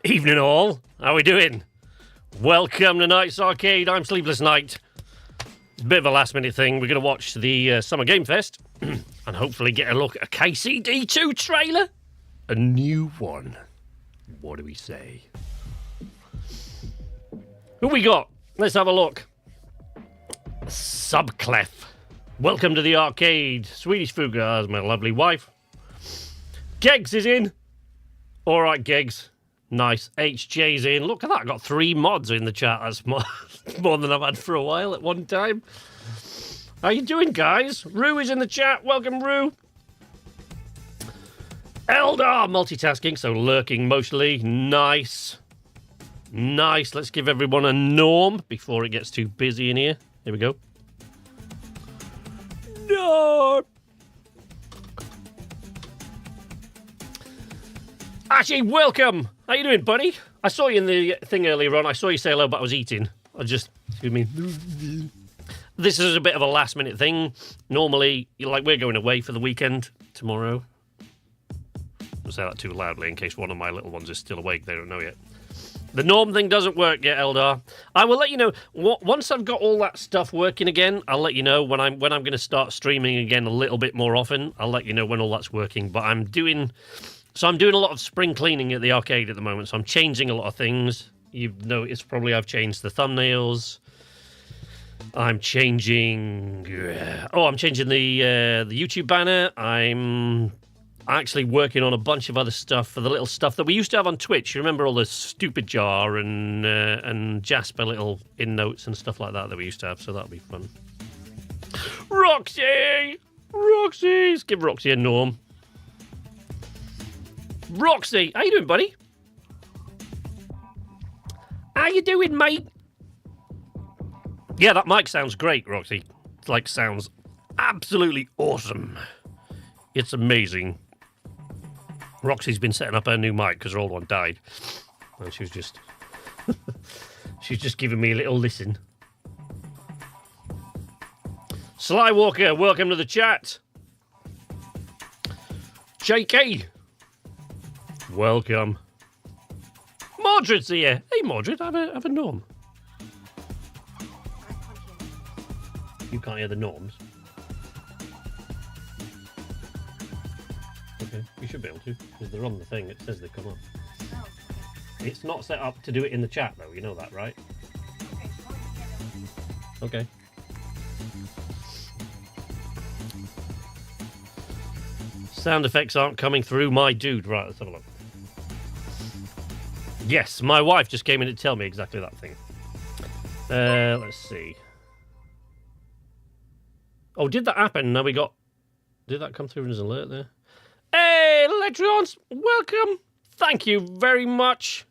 Evening all, how we doing? Welcome to Night's Arcade, I'm Sleepless Night. It's a bit of a last minute thing, we're going to watch the Summer Game Fest and hopefully get a look at a KCD2 trailer. A new one. What do we say? Who we got? Let's have a look. Subclef. Welcome to the arcade. Swedish Fuga, my lovely wife. Geggs is in. Alright, Geggs. Nice. HJ's in. Look at that. I got 3 mods in the chat. That's more than I've had for a while at one time. How you doing, guys? Rue is in the chat. Welcome, Rue. Eldar multitasking, so lurking mostly. Nice. Nice. Let's give everyone a norm before it gets too busy in here. Here we go. Norm. Ashy, welcome. How you doing, buddy? I saw you in the thing earlier on. I saw you say hello, but I was eating. Excuse me. This is a bit of a last minute thing. Normally, we're going away for the weekend tomorrow. Don't say that too loudly in case one of my little ones is still awake. They don't know yet. The norm thing doesn't work yet, Eldar. I will let you know once I've got all that stuff working again. I'll let you know when I'm going to start streaming again a little bit more often. I'll let you know when all that's working. But I'm doing a lot of spring cleaning at the arcade at the moment. So I'm changing a lot of things. You've noticed probably I've changed the thumbnails. I'm changing. I'm changing the YouTube banner. I'm actually working on a bunch of other stuff for the little stuff that we used to have on Twitch. You remember all the stupid jar and Jasper little in notes and stuff like that we used to have, so that'll be fun. Roxy! Roxy! Let's give Roxy a norm. Roxy! How you doing, buddy? How you doing, mate? Yeah, that mic sounds great, Roxy. It's like, sounds absolutely awesome. It's amazing. Roxy's been setting up her new mic because her old one died. And she was just... she's just giving me a little listen. Sly Walker, welcome to the chat. JK, welcome. Mordred's here. Hey, Mordred, have a norm. You can't hear the norms. Okay, you should be able to, because they're on the thing. It says they come up. Oh. It's not set up to do it in the chat, though. You know that, right? Okay. Sound effects aren't coming through, my dude. Right, let's have a look. Yes, my wife just came in to tell me exactly that thing. Let's see. Oh, did that happen? Now we got... Did that come through as an alert there? Hey, Electrons! Welcome! Thank you very much.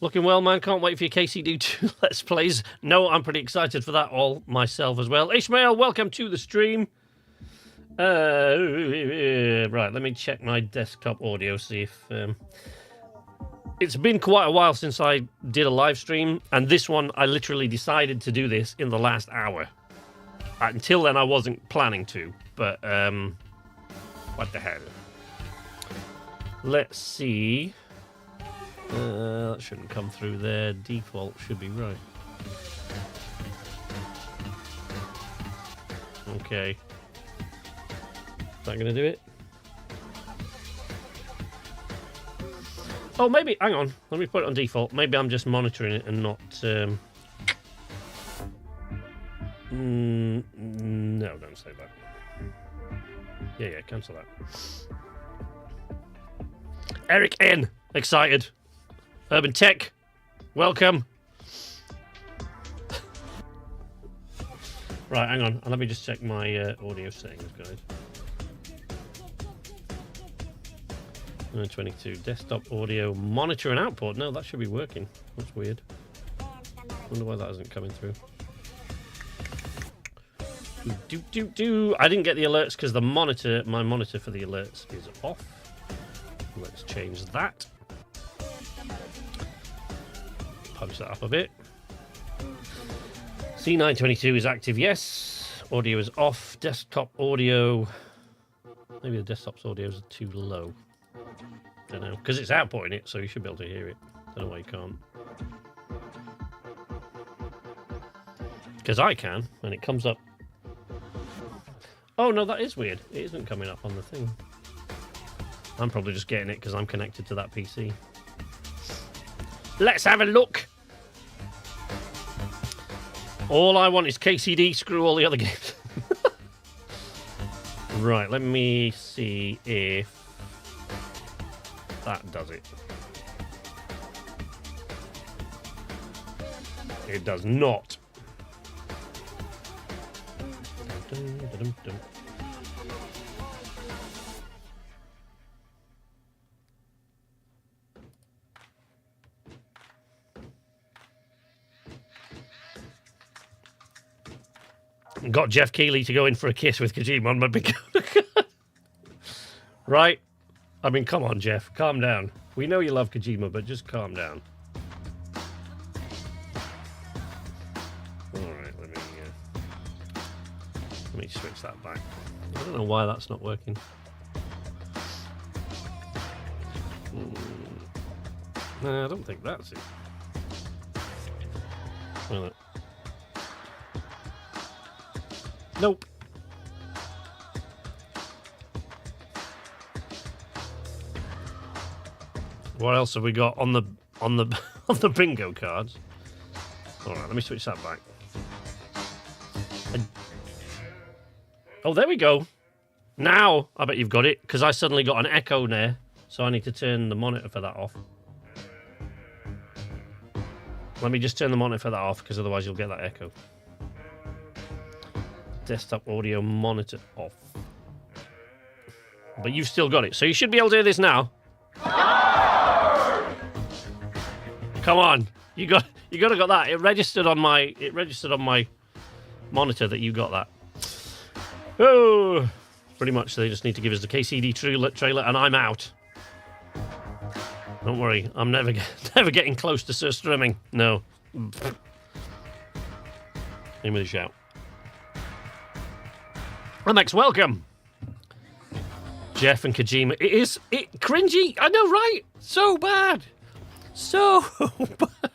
Looking well, man. Can't wait for your KCD2 Let's Plays. No, I'm pretty excited for that all myself as well. Ishmael, welcome to the stream. Right, let me check my desktop audio, see if... It's been quite a while since I did a live stream, and this one, I literally decided to do this in the last hour. Until then, I wasn't planning to, but, what the hell? Let's see. That shouldn't come through there. Default should be right. Okay. Is that going to do it? Oh, maybe... Hang on. Let me put it on default. Maybe I'm just monitoring it and not... No, don't say that. Yeah, cancel that. Eric N. Excited. Urban Tech. Welcome. Right, hang on. Let me just check my audio settings, guys. 22 desktop audio monitor and output. No, that should be working. That's weird. Wonder why that isn't coming through. I didn't get the alerts because the monitor, my monitor for the alerts is off. Let's change that. Punch that up a bit. C922 is active, yes. Audio is off. Desktop audio. Maybe the desktop's audio is too low. Don't know, because it's outputting it, so you should be able to hear it. Don't know why you can't. Because I can, and it comes up. Oh no, that is weird. It isn't coming up on the thing. I'm probably just getting it because I'm connected to that PC. Let's have a look. All I want is KCD, screw all the other games. Right, let me see if that does it. It does not. Dun, dun, dun, dun. Got Jeff Keighley to go in for a kiss with Kojima on my big... Right? I mean, come on, Jeff. Calm down. We know you love Kojima, but just calm down. Alright, let me switch that back. I don't know why that's not working. No, I don't think that's it. Well, nope. What else have we got on the on the bingo cards? All right, let me switch that back. Oh, there we go. Now, I bet you've got it, because I suddenly got an echo there, so I need to turn the monitor for that off. Let me just turn the monitor for that off, because otherwise you'll get that echo. Desktop audio monitor off. But you've still got it, so you should be able to hear this now. Come on, you got to got that. It registered on my monitor that you got that. Oh, pretty much they just need to give us the KCD2 trailer, and I'm out. Don't worry, I'm never getting close to Sir Strumming. No. Give me the shout. Max, welcome. Jeff and Kojima. It cringy. I know, right? So bad. So bad.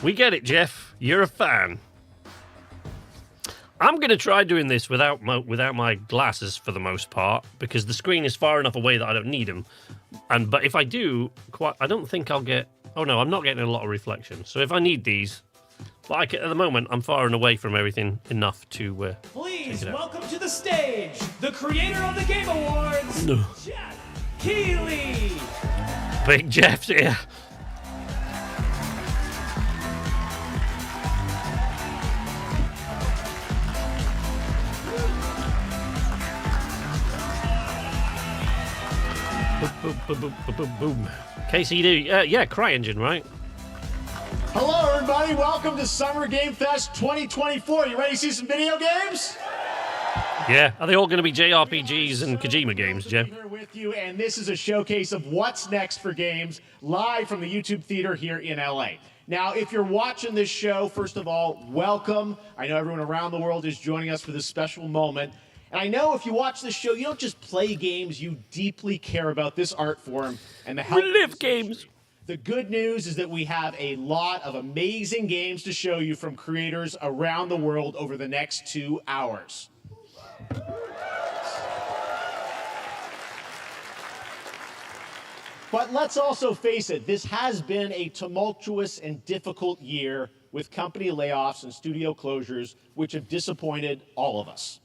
We get it, Jeff. You're a fan. I'm going to try doing this without my glasses for the most part, because the screen is far enough away that I don't need them. But if I do, I don't think I'll get... Oh, no, I'm not getting a lot of reflection. So if I need these... But at the moment, I'm far and away from everything enough to... Please welcome to the stage, the creator of the Game Awards, Jeff Keighley. Big Jeff's here. Boom, boom, boom, boom, boom, boom. KCD, yeah, CryEngine, right? Hello, everybody. Welcome to Summer Game Fest 2024. You ready to see some video games? Yeah. Are they all going to be JRPGs and Kojima games, Jeff? Here with you, and this is a showcase of what's next for games live from the YouTube Theater here in LA. Now, if you're watching this show, first of all, welcome. I know everyone around the world is joining us for this special moment. And I know if you watch this show, you don't just play games, you deeply care about this art form and the help. We live games. The good news is that we have a lot of amazing games to show you from creators around the world over the next 2 hours. But let's also face it, this has been a tumultuous and difficult year with company layoffs and studio closures, which have disappointed all of us.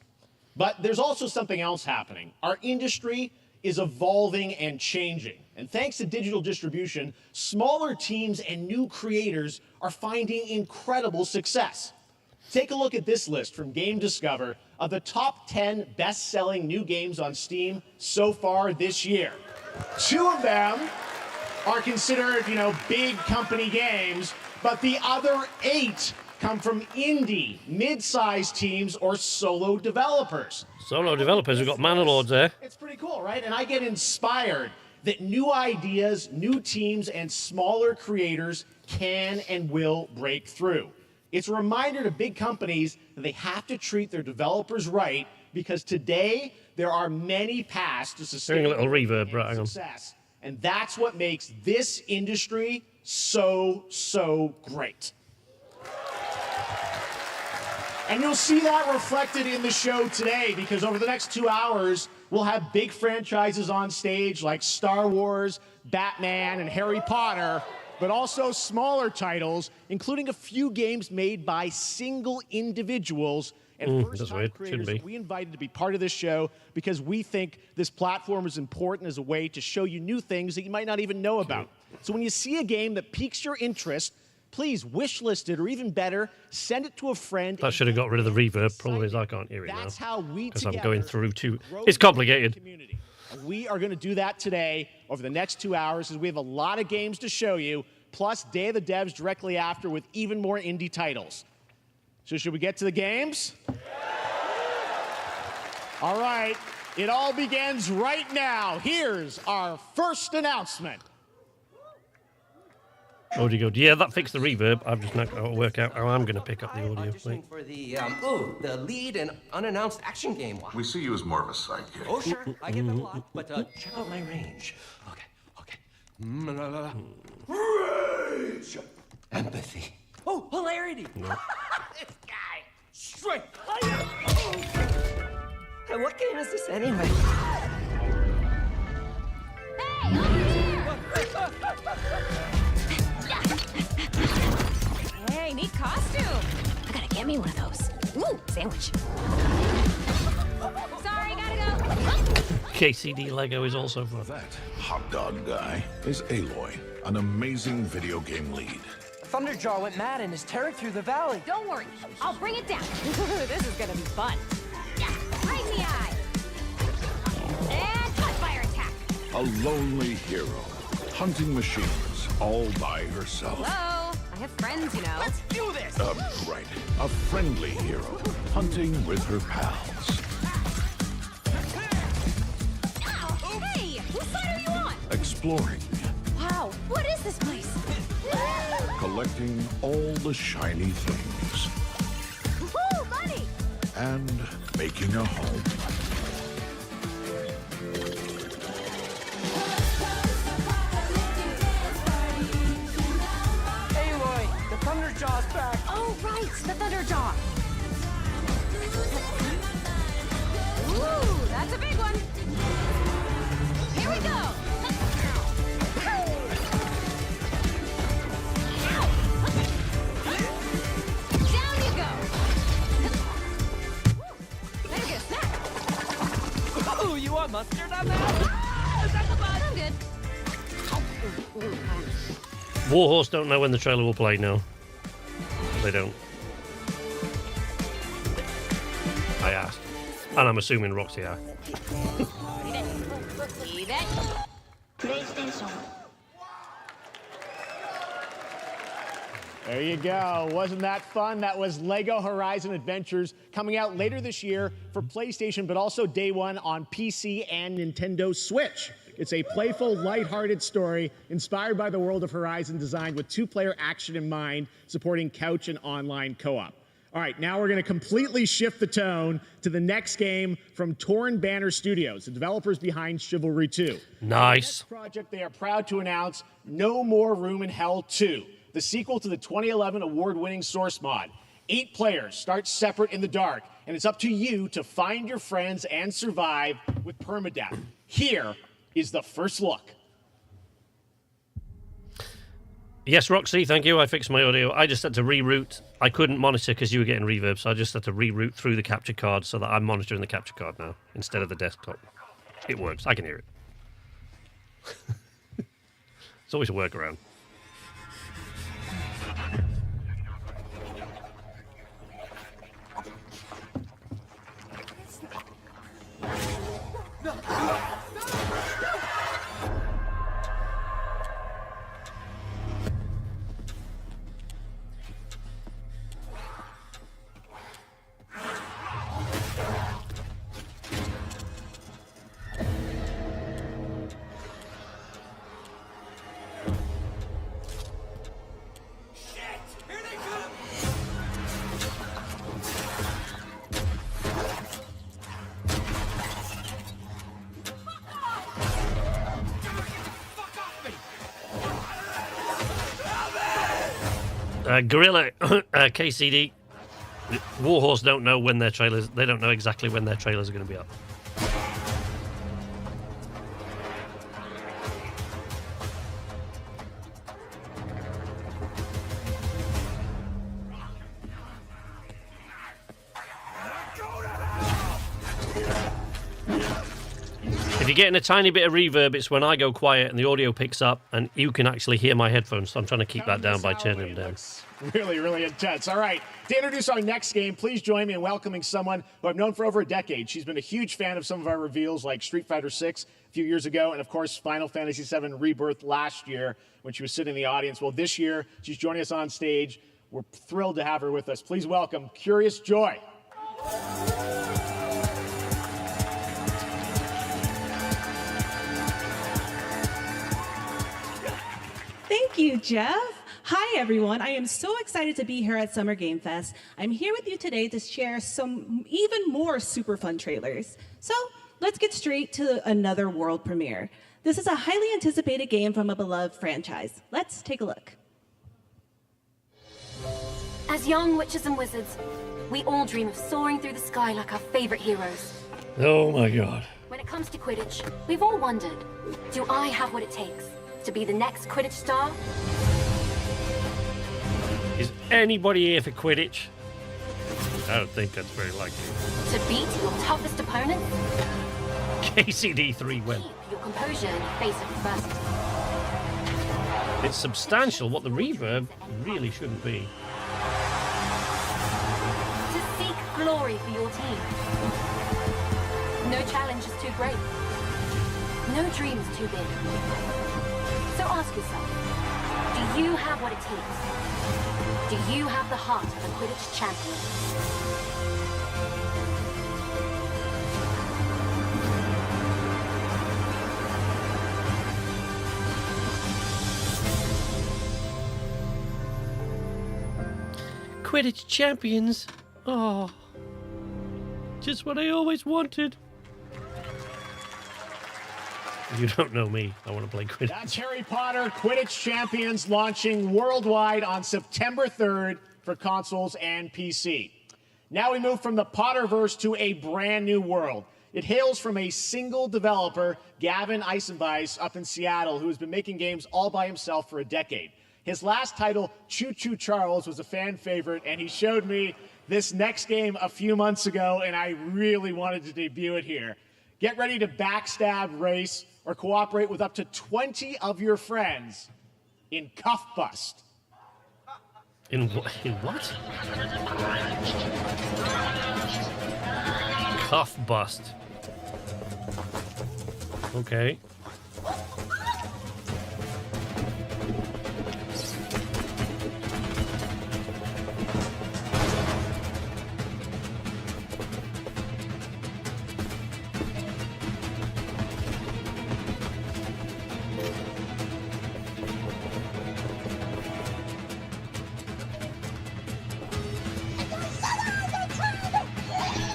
But there's also something else happening. Our industry is evolving and changing. And thanks to digital distribution, smaller teams and new creators are finding incredible success. Take a look at this list from Game Discover of the top 10 best-selling new games on Steam so far this year. 2 of them are considered, big company games, but the other 8 come from indie, mid-sized teams, or solo developers. Solo developers, we've got Manalords there. It's pretty cool, right? And I get inspired that new ideas, new teams, and smaller creators can and will break through. It's a reminder to big companies that they have to treat their developers right, because today there are many paths to sustainable Hearing a little reverb, right, success. And that's what makes this industry so great. And you'll see that reflected in the show today, because over the next 2 hours, we'll have big franchises on stage like Star Wars, Batman, and Harry Potter, but also smaller titles, including a few games made by single individuals and first-time creators we invited to be part of this show because we think this platform is important as a way to show you new things that you might not even know about. So when you see a game that piques your interest, please wishlist it, or even better, send it to a friend. That should have got rid of the reverb. Problem is I can't hear it now. That's how we because I'm going through too. It's complicated. And we are going to do that today over the next 2 hours, as we have a lot of games to show you, plus Day of the Devs directly after with even more indie titles. So should we get to the games? All right, it all begins right now. Here's our first announcement. Oh, do you go? Yeah, that fixed the reverb. I've just not got to work out how I'm going to pick up the audio. Auditioning for the lead and unannounced action game. We see you as more of a sidekick. Oh, sure, I get that a lot, but check out my range. Okay. Rage! Empathy. Oh, hilarity! No. This guy! Strength! Hey, what game is this anyway? Hey, over here! Hey, neat costume. I gotta get me one of those. Ooh, sandwich. Sorry, gotta go. KCD Lego is also fun. That hot dog guy is Aloy, an amazing video game lead. Thunderjaw went mad and is tearing through the valley. Don't worry, I'll bring it down. This is gonna be fun. Yeah, right in the eye. And cut fire attack. A lonely hero, hunting machines all by herself. Hello, I have friends, you know. Let's do this! Right. A friendly hero, hunting with her pals. Ow, hey, whose side are you on? Exploring, Wow, what is this place? collecting all the shiny things, Woo, money! and making a home. Aloy, the Thunderjaw's back. Oh, right, the Thunderjaw. Ooh, that's a big one. Here we go. Down you go. Better get a snack. Oh, you want mustard on that? Is that the bud? I'm good. Warhorse don't know when the trailer will play now. They don't. I asked. And I'm assuming Roxy asked. Leave it. PlayStation. There you go. Wasn't that fun? That was Lego Horizon Adventures coming out later this year for PlayStation, but also day one on PC and Nintendo Switch. It's a playful, lighthearted story inspired by the world of Horizon, designed with two-player action in mind, supporting couch and online co-op. All right, now we're going to completely shift the tone to the next game from Torn Banner Studios, the developers behind Chivalry 2. Nice. Next project, they are proud to announce No More Room in Hell 2, the sequel to the 2011 award-winning Source mod. 8 players start separate in the dark, and it's up to you to find your friends and survive with permadeath. Here is the first look. Yes, Roxy, thank you. I fixed my audio. I just had to reroute. I couldn't monitor because you were getting reverb, so I just had to reroute through the capture card so that I'm monitoring the capture card now instead of the desktop. It works. I can hear it. It's always a workaround. Gorilla, KCD, Warhorse don't know when their trailers. They don't know exactly when their trailers are going to be up. If you're getting a tiny bit of reverb, it's when I go quiet and the audio picks up and you can actually hear my headphones. So I'm trying to keep that down by turning them down. Really, really intense. All right, to introduce our next game, please join me in welcoming someone who I've known for over a decade. She's been a huge fan of some of our reveals like Street Fighter 6 a few years ago, and of course Final Fantasy 7 Rebirth last year when she was sitting in the audience. Well, this year she's joining us on stage. We're thrilled to have her with us. Please welcome Curious Joy. Thank you, Jeff. Hi, everyone. I am so excited to be here at Summer Game Fest. I'm here with you today to share some even more super fun trailers. So let's get straight to another world premiere. This is a highly anticipated game from a beloved franchise. Let's take a look. As young witches and wizards, we all dream of soaring through the sky like our favorite heroes. Oh my god. When it comes to Quidditch, we've all wondered, do I have what it takes to be the next Quidditch star? Is anybody here for Quidditch? I don't think that's very likely. To beat your toughest opponent? KCD3 went. Keep your composure in the face of adversity. It's substantial. What the reverb really shouldn't be. To seek glory for your team. No challenge is too great. No dream is too big. So ask yourself, do you have what it takes? Do you have the heart of a Quidditch champion? Quidditch champions. Oh, just what I always wanted. You don't know me. I want to play Quidditch. That's Harry Potter Quidditch Champions launching worldwide on September 3rd for consoles and PC. Now we move from the Potterverse to a brand new world. It hails from a single developer, Gavin Eisenbeis, up in Seattle, who has been making games all by himself for a decade. His last title, Choo Choo Charles, was a fan favorite, and he showed me this next game a few months ago, and I really wanted to debut it here. Get ready to backstab, race, or cooperate with up to 20 of your friends in Cuffbust. In what? Cuffbust. Okay.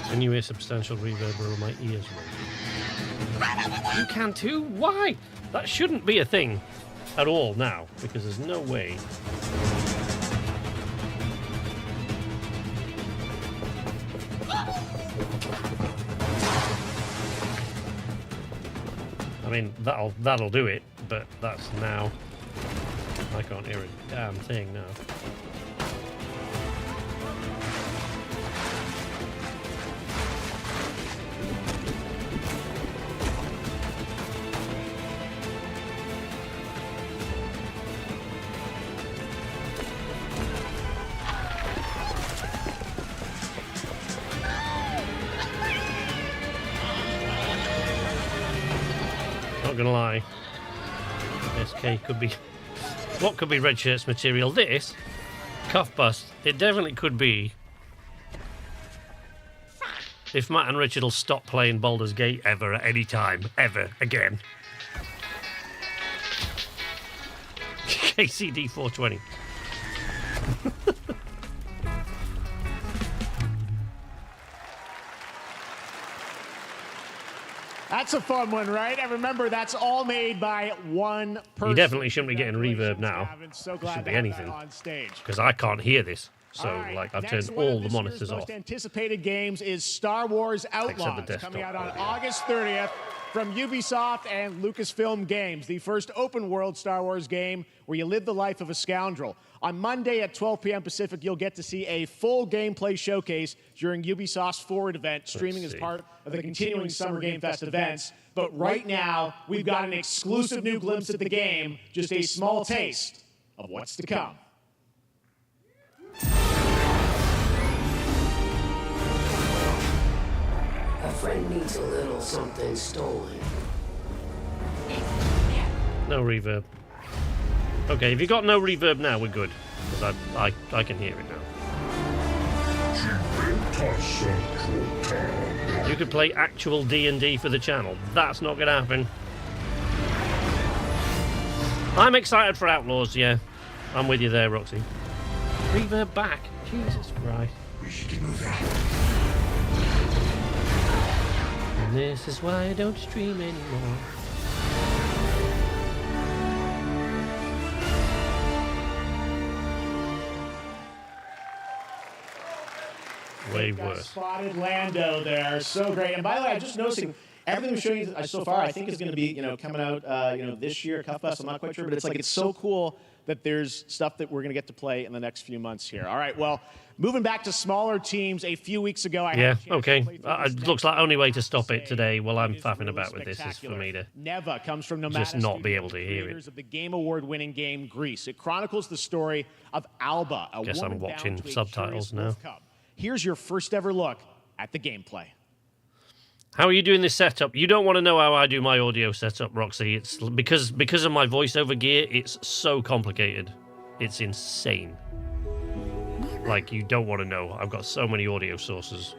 Can you hear substantial reverb or my ears ring? You can too? Why? That shouldn't be a thing at all now, because there's no way. I mean, that'll do it, but that's now. I can't hear a damn thing now. Not gonna lie, SK could be. What could be Red Shirt's material? This Cuffbust. It definitely could be. If Matt and Richard will stop playing Baldur's Gate ever at any time, ever again. KCD 420. That's a fun one, right? And remember, that's all made by one person. You definitely shouldn't be getting reverb now. So It glad should to be have anything. that on stage. Because I can't hear this. So, All right, like, I've next turned one of all the this monitors year's off. most anticipated games is Star Wars Outlaws, desktop. coming out on August 30th from Ubisoft and Lucasfilm Games, the first open-world Star Wars game where you live the life of a scoundrel. On Monday at 12 p.m. Pacific, you'll get to see a full gameplay showcase during Ubisoft's Forward event, streaming as part of the continuing Summer Game Fest events. But right now, we've got an exclusive new glimpse at the game, just a small taste of what's to come. A friend needs a little something stolen. No reverb. Okay, if you got no reverb now, we're good. Because I can hear it now. You could play actual D&D for the channel. That's not going to happen. I'm excited for Outlaws, yeah. I'm with you there, Roxy. Reverb back. Jesus Christ. We should move that. And this is why I don't stream anymore. Way worse. Spotted Lando there, so great. And by the way, I'm just noticing everything we've shown you so far, I think is going to be, coming out, this year, Cuffbust. I'm not quite sure, but it's so cool that there's stuff that we're going to get to play in the next few months here. All right, well, moving back to smaller teams, a few weeks ago, I had a chance to play through It looks like the only way to stop it today while I'm faffing about with this is for me to Neva comes from Nomada just not be Studios, able to hear creators it. of the Game Award-winning game Grease. It chronicles the story of Alba, a Guess I'm woman watching bound to a subtitles curious now. wolf cub. Here's your first ever look at the gameplay. How are you doing this setup? You don't want to know how I do my audio setup, Roxy. It's because of my voiceover gear, it's so complicated. It's insane. Like, you don't want to know. I've got so many audio sources.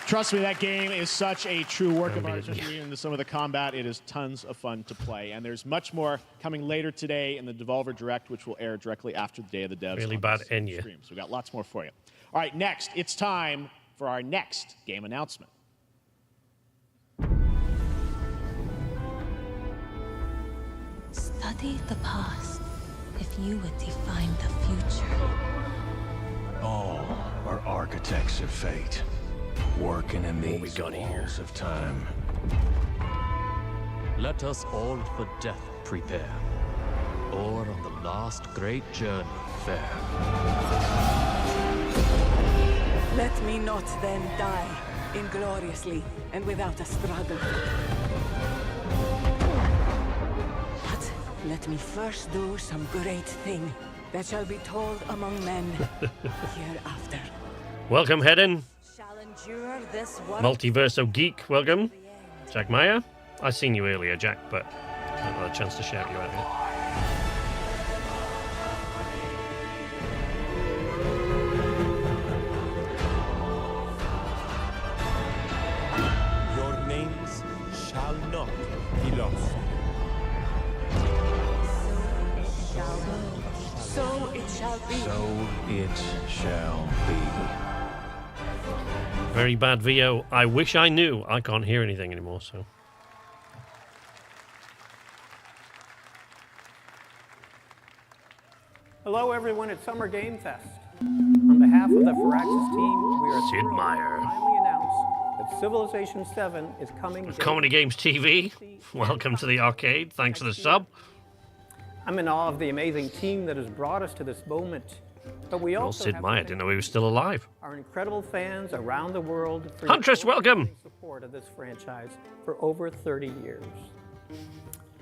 Trust me, that game is such a true work of art, especially into some of the combat. It is tons of fun to play. And there's much more coming later today in the Devolver Direct, which will air directly after the Day of the Devs. Really on bad this Enya. stream. So we got lots more for you. All right, next, it's time for our next game announcement. Study the past if you would define the future. All are architects of fate, working in these walls of time. Let us all for death prepare, or on the last great journey fare. Let me not then die ingloriously and without a struggle. But let me first do some great thing that shall be told among men hereafter. Welcome, Hedden. Shall endure this world. Multiverso Geek, welcome. Jack Meyer. I seen you earlier, Jack, but I haven't had a chance to shout you out yet. Your names shall not be lost. So it shall be. So it shall be. Very bad VO. I wish I knew. I can't hear anything anymore, so. Hello, everyone at Summer Game Fest. On behalf of the Firaxis team, we are Sid Meier. finally announced that Civilization 7 is coming. Comedy Games TV. Welcome to the arcade. Thanks for the sub. I'm in awe of the amazing team that has brought us to this moment. But we Well, also Sid have Meier didn't know he was still alive. our incredible fans around the world for Huntress, your welcome. support of this franchise for over 30 years.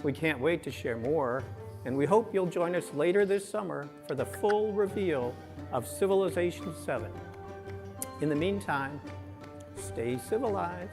We can't wait to share more, and we hope you'll join us later this summer for the full reveal of Civilization 7. In the meantime, stay civilized.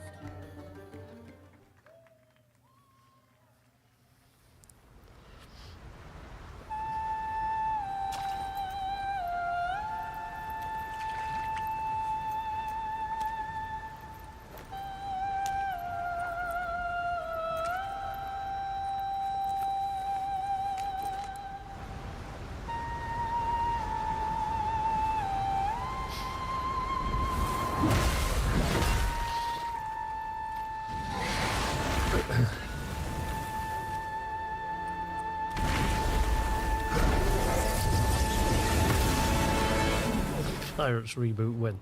Pirates reboot when?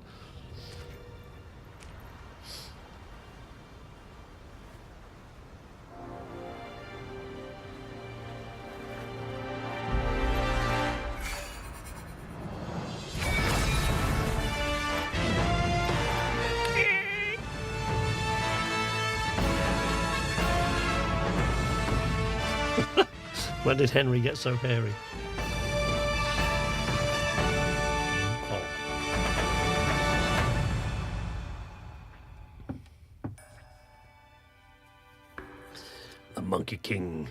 When did Henry get so hairy? The Monkey King.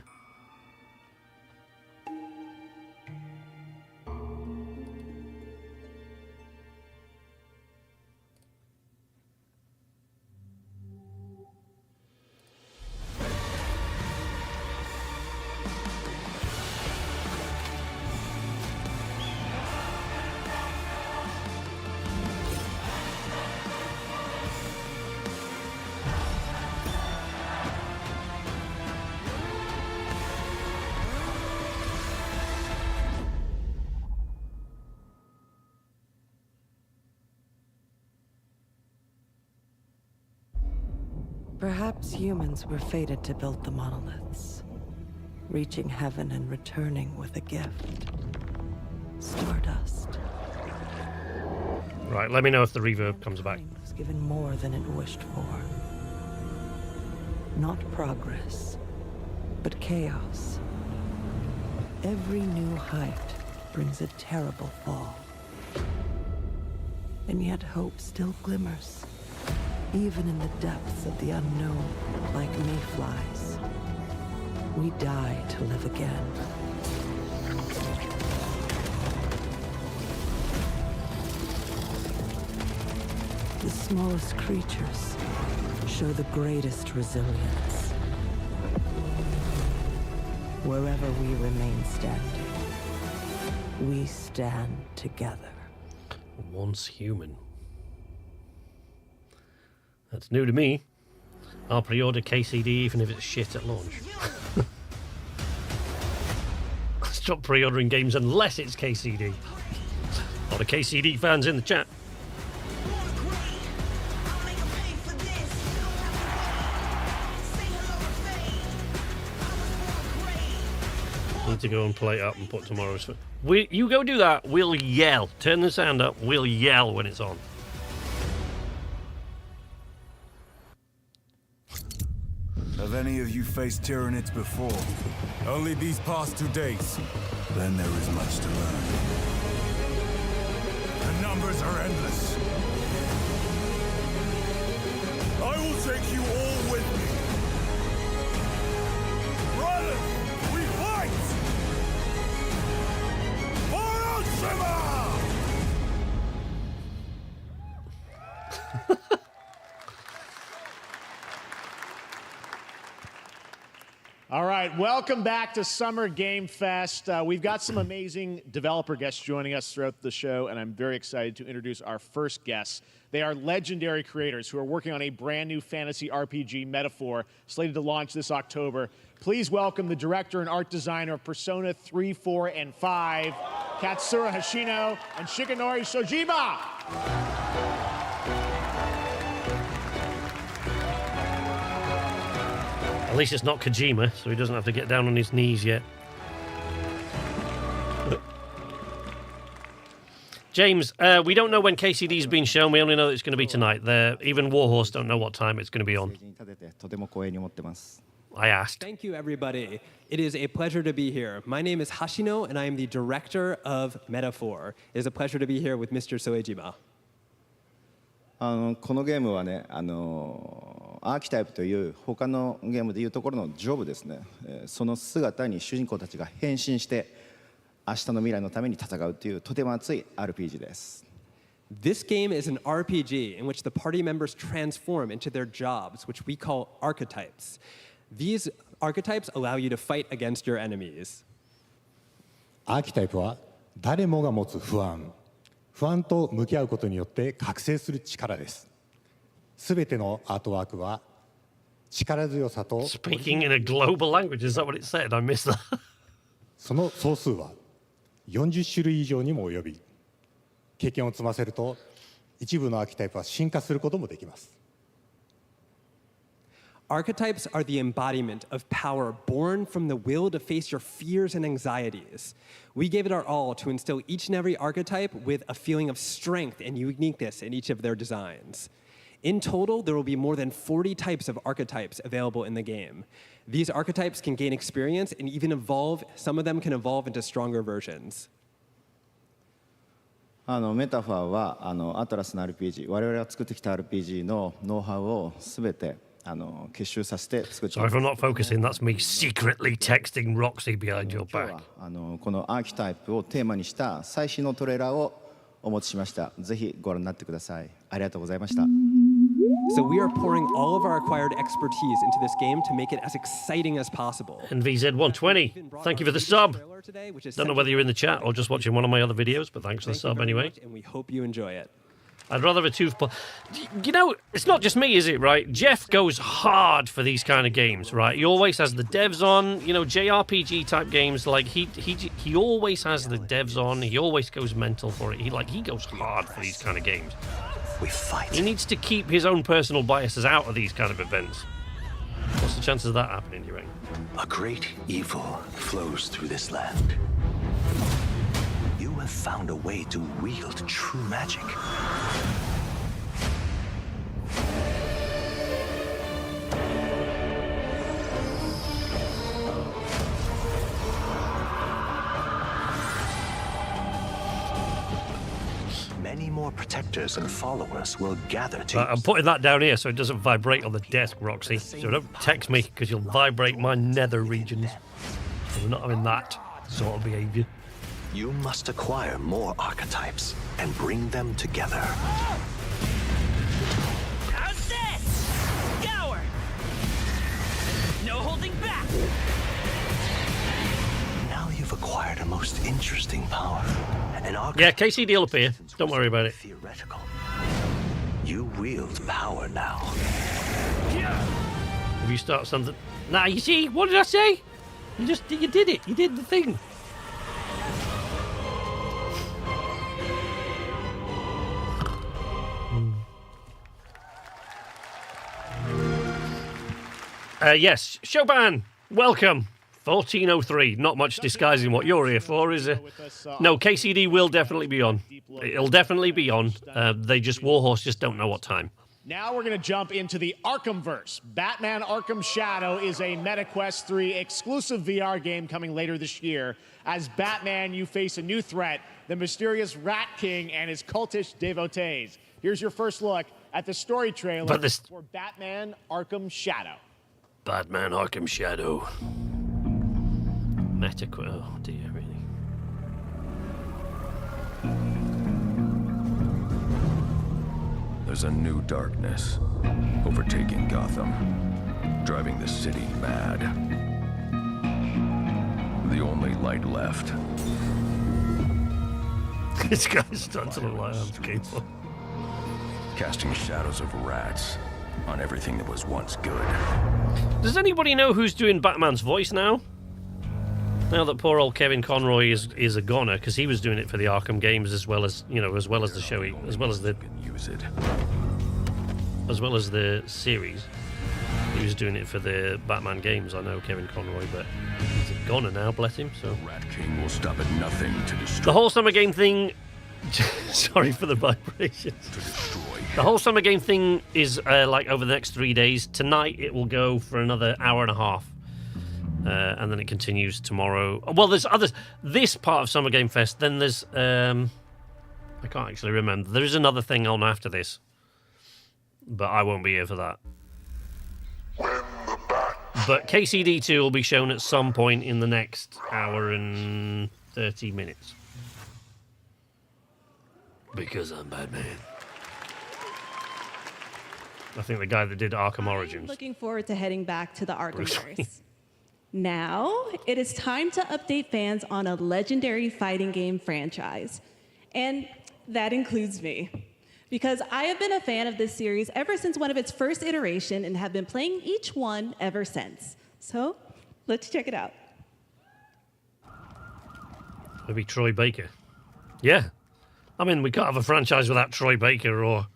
Perhaps humans were fated to build the monoliths, reaching heaven and returning with a gift. Stardust. Right, let me know if the reverb comes back. Was given more than it wished for. Not progress, but chaos. Every new height brings a terrible fall. And yet hope still glimmers. Even in the depths of the unknown, like mayflies, we die to live again. The smallest creatures show the greatest resilience. Wherever we remain standing, we stand together. Once human. That's new to me. I'll pre-order KCD even if it's shit at launch. Stop pre-ordering games unless it's KCD. A lot of KCD fans in the chat. Need to go and play it up and put tomorrow's... You go do that, we'll yell. Turn the sound up, we'll yell when it's on. Have any of you faced Tyranids before? Only these past 2 days. Then there is much to learn. The numbers are endless. I will take you all with me. Brothers, we fight! For Ultima! All right, welcome back to Summer Game Fest. We've got some amazing developer guests joining us throughout the show, and I'm very excited to introduce our first guests. They are legendary creators who are working on a brand new fantasy RPG, Metaphor, slated to launch this October. Please welcome the director and art designer of Persona 3, 4, and 5, Katsura Hashino and Shikanori Sojiba. At least it's not Kojima, so he doesn't have to get down on his knees yet. James, we don't know when KCD's been shown. We only know that it's going to be tonight. Even Warhorse don't know what time it's going to be on. I asked. Thank you, everybody. It is a pleasure to be here. My name is Hashino, and I am the director of Metaphor. It is a pleasure to be here with Mr. Soejima. このゲームはね、アーキタイプという他のゲームでいうところのジョブですね。その姿に主人公たちが変身して明日の未来のために戦うというとても熱い RPG です。This game is an RPG in which the party members transform into their jobs, which we call archetypes. These archetypes allow you to fight against your enemies. アーキタイプは誰もが持つ不安と向き合うことによって覚醒する力です。すべてのアートワークは力強さと Speaking in a global language, is that what it said? I missed that. その総数は40種類以上にも及び、経験を積ませると一部のアーキタイプは進化することもできます。Archetypes are the embodiment of power born from the will to face your fears and anxieties. We gave it our all to instill each and every archetype with a feeling of strength and uniqueness in each of their designs. In total, there will be more than 40 types of archetypes available in the game. These archetypes can gain experience and even evolve. Some of them can evolve into stronger versions. メタファーはアトラスの RPG、我々が作ってきた RPG のノウハウをすべて結集させて作っています。 Sorry if I'm not focusing. That's me secretly texting Roxy behind your back. このアーキタイプをテーマにした最新のトレーラーをお持ちしました。ぜひご覧になってください。ありがとうございました。 So we are pouring all of our acquired expertise into this game to make it as exciting as possible. And VZ120, thank you for the sub. Don't know whether you're in the chat or just watching one of my other videos, but thanks for the sub anyway. And we hope you enjoy it. I'd rather have a toothbrush. You know, it's not just me, is it, right? Jeff goes hard for these kind of games, right? He always has the devs on, you know, JRPG type games. Like, he always has the devs on. He always goes mental for it. He goes hard for these kind of games. We fight. He needs to keep his own personal biases out of these kind of events. What's the chances of that happening, do you reckon? A great evil flows through this land. You have found a way to wield true magic. Many more protectors and followers will gather to... I'm putting that down here so it doesn't vibrate on the desk, Roxy. So don't text me because you'll vibrate my nether regions. So we're not having that sort of behavior. You must acquire more archetypes and bring them together. How's this? Scour! No holding back! Now you've acquired a most interesting power. Yeah, KCD will appear. Don't worry about it. Theoretical. You wield power now. If you start something... Nah, you see? What did I say? You did it. You did the thing. Yes, Shoban, welcome. 1403. Not much disguising what you're here for, is it? No, KCD will definitely be on. It'll definitely be on. Warhorse just don't know what time. Now we're going to jump into the Arkhamverse. Batman Arkham Shadow is a MetaQuest 3 exclusive VR game coming later this year. As Batman, you face a new threat, the mysterious Rat King and his cultish devotees. Here's your first look at the story trailer for Batman Arkham Shadow. Batman Arkham Shadow. MetaQuest. Oh dear, really. There's a new darkness overtaking Gotham, driving the city mad. The only light left. This guy's starting to look like I'm capable. Casting shadows of rats on everything that was once good. Does anybody know who's doing Batman's voice now? Now that poor old Kevin Conroy is a goner, because he was doing it for the Arkham games as well as the show, as well as the series. He was doing it for the Batman games. I know Kevin Conroy, but he's a goner now, bless him. So Rat King will stop at nothing to destroy. The whole summer game thing. Sorry for the vibrations. The whole summer game thing is like over the next 3 days. Tonight it will go for another hour and a half. And then it continues tomorrow. Well, there's others. This part of Summer Game Fest. Then there's I can't actually remember. There is another thing on after this, but I won't be here for that. But KCD2 will be shown at some point in the next hour and 30 minutes. Because I'm Batman. I think the guy that did Arkham Origins. Looking forward to heading back to the Arkhamverse. Now, it is time to update fans on a legendary fighting game franchise. And that includes me. Because I have been a fan of this series ever since one of its first iteration and have been playing each one ever since. So, let's check it out. Maybe Troy Baker. Yeah. I mean, we can't have a franchise without Troy Baker or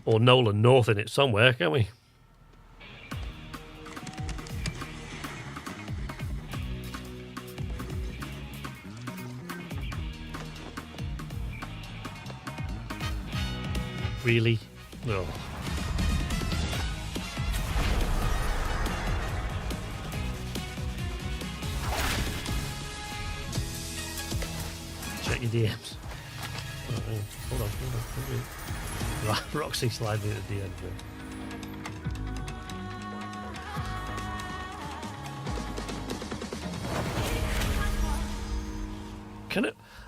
Nolan North in it somewhere, can we? Really? Oh. Check your DMs. Hold on. Roxy sliding at the end.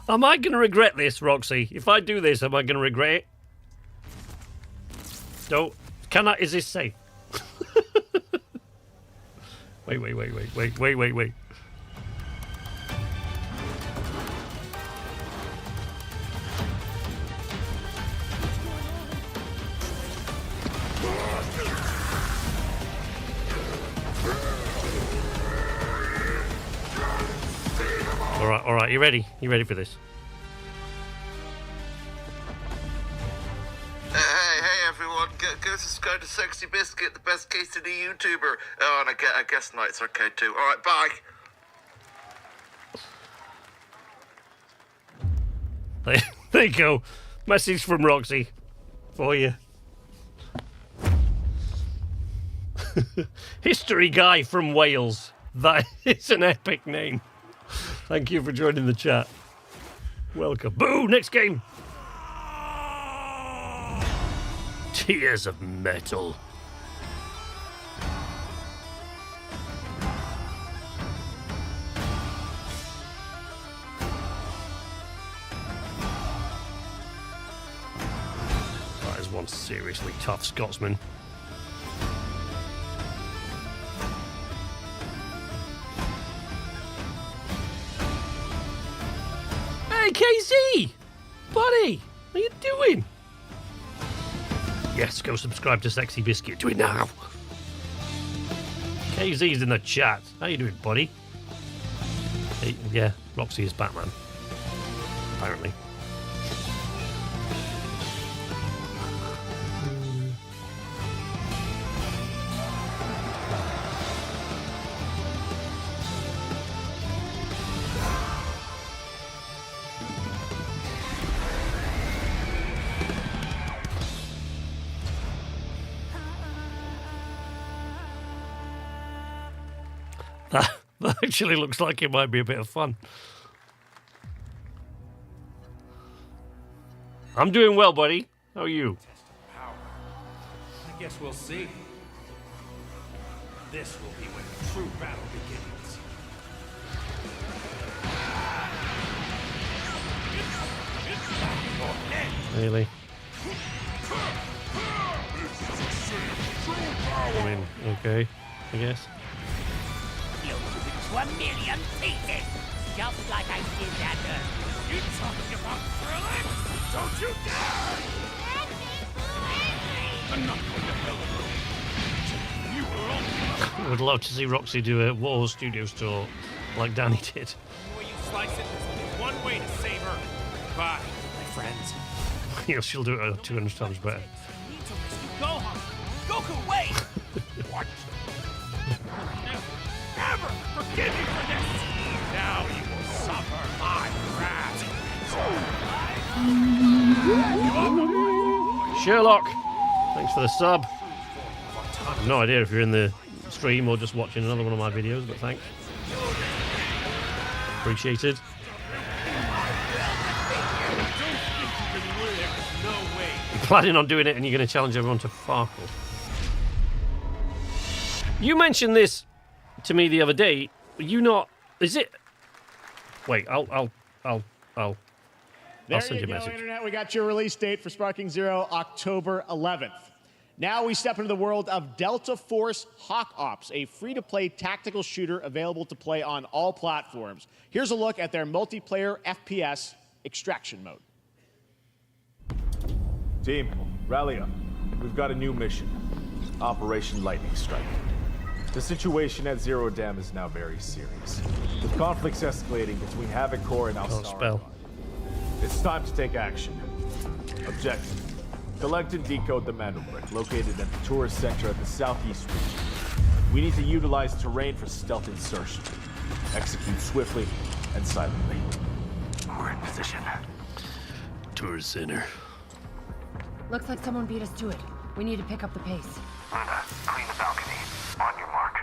Am I going to regret this, Roxy? If I do this, am I going to regret it? Don't. Can I? Is this safe? Wait. All right. You ready? You ready for this? Hey everyone, go subscribe to Sexy Biscuit, the best KCD YouTuber. Oh, and I guess Night's okay too. Alright, bye. There you go. Message from Roxy for you. History guy from Wales. That is an epic name. Thank you for joining the chat. Welcome. Boo! Next game. Tears of Metal. That is one seriously tough Scotsman. Hey, KZ! Buddy, how you doing? Yes, go subscribe to Sexy Biscuit. Do it now. KZ's in the chat. How you doing, buddy? Hey, yeah, Roxy is Batman. Apparently. That actually looks like it might be a bit of fun. I'm doing well, buddy. How are you? I guess we'll see. This will be when the true battle begins. Really? I mean, okay, I guess. 1 million pieces, just like I did that earlier. You talking about thrilling? Don't you dare! I'm not going to hell. You were only... I would love to see Roxy do a War Studios tour like Danny did. The way you slice it, there's only one way to save her. Goodbye, my friends. Yeah, she'll do it 200 times better. Gohan! Goku, wait! What? Never forgive you for this! Now you will suffer my wrath! Sherlock, thanks for the sub. I have no idea if you're in the stream or just watching another one of my videos, but thanks. Appreciated. You're planning on doing it and you're going to challenge everyone to Farkle. You mentioned this to me the other day. You not? Is it? Wait, I'll send you a message. Internet. We got your release date for Sparking Zero, October 11th. Now we step into the world of Delta Force Hawk Ops, a free-to-play tactical shooter available to play on all platforms. Here's a look at their multiplayer FPS extraction mode. Team, rally up. We've got a new mission. Operation Lightning Strike. The situation at Zero Dam is now very serious, with conflicts escalating between Havoc Corps and Alstar. It's time to take action. Objective: collect and decode the Mandel Brick located at the tourist center at the southeast region. We need to utilize terrain for stealth insertion. Execute swiftly and silently. We're in position. Tourist center. Looks like someone beat us to it. We need to pick up the pace. Clean the balcony. On your mark.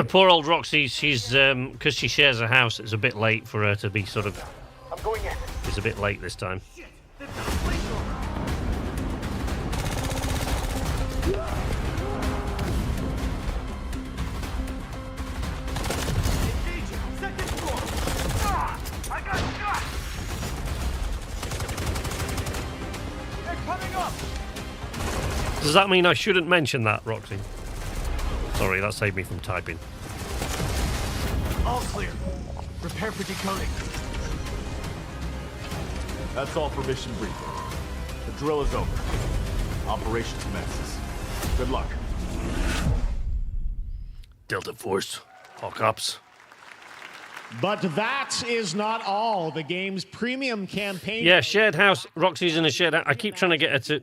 Poor old Roxy, she's because she shares a house, it's a bit late for her to be sort of. I'm going in. It's a bit late this time. Does that mean I shouldn't mention that, Roxy? Sorry, that saved me from typing. All clear. Prepare for decoding. That's all for mission briefing. The drill is over. Operation commences. Good luck. Delta Force. Hawk Ops. But that is not all. The game's premium campaign. Yeah, shared house. Roxy's in a shared house. I keep trying to get her to.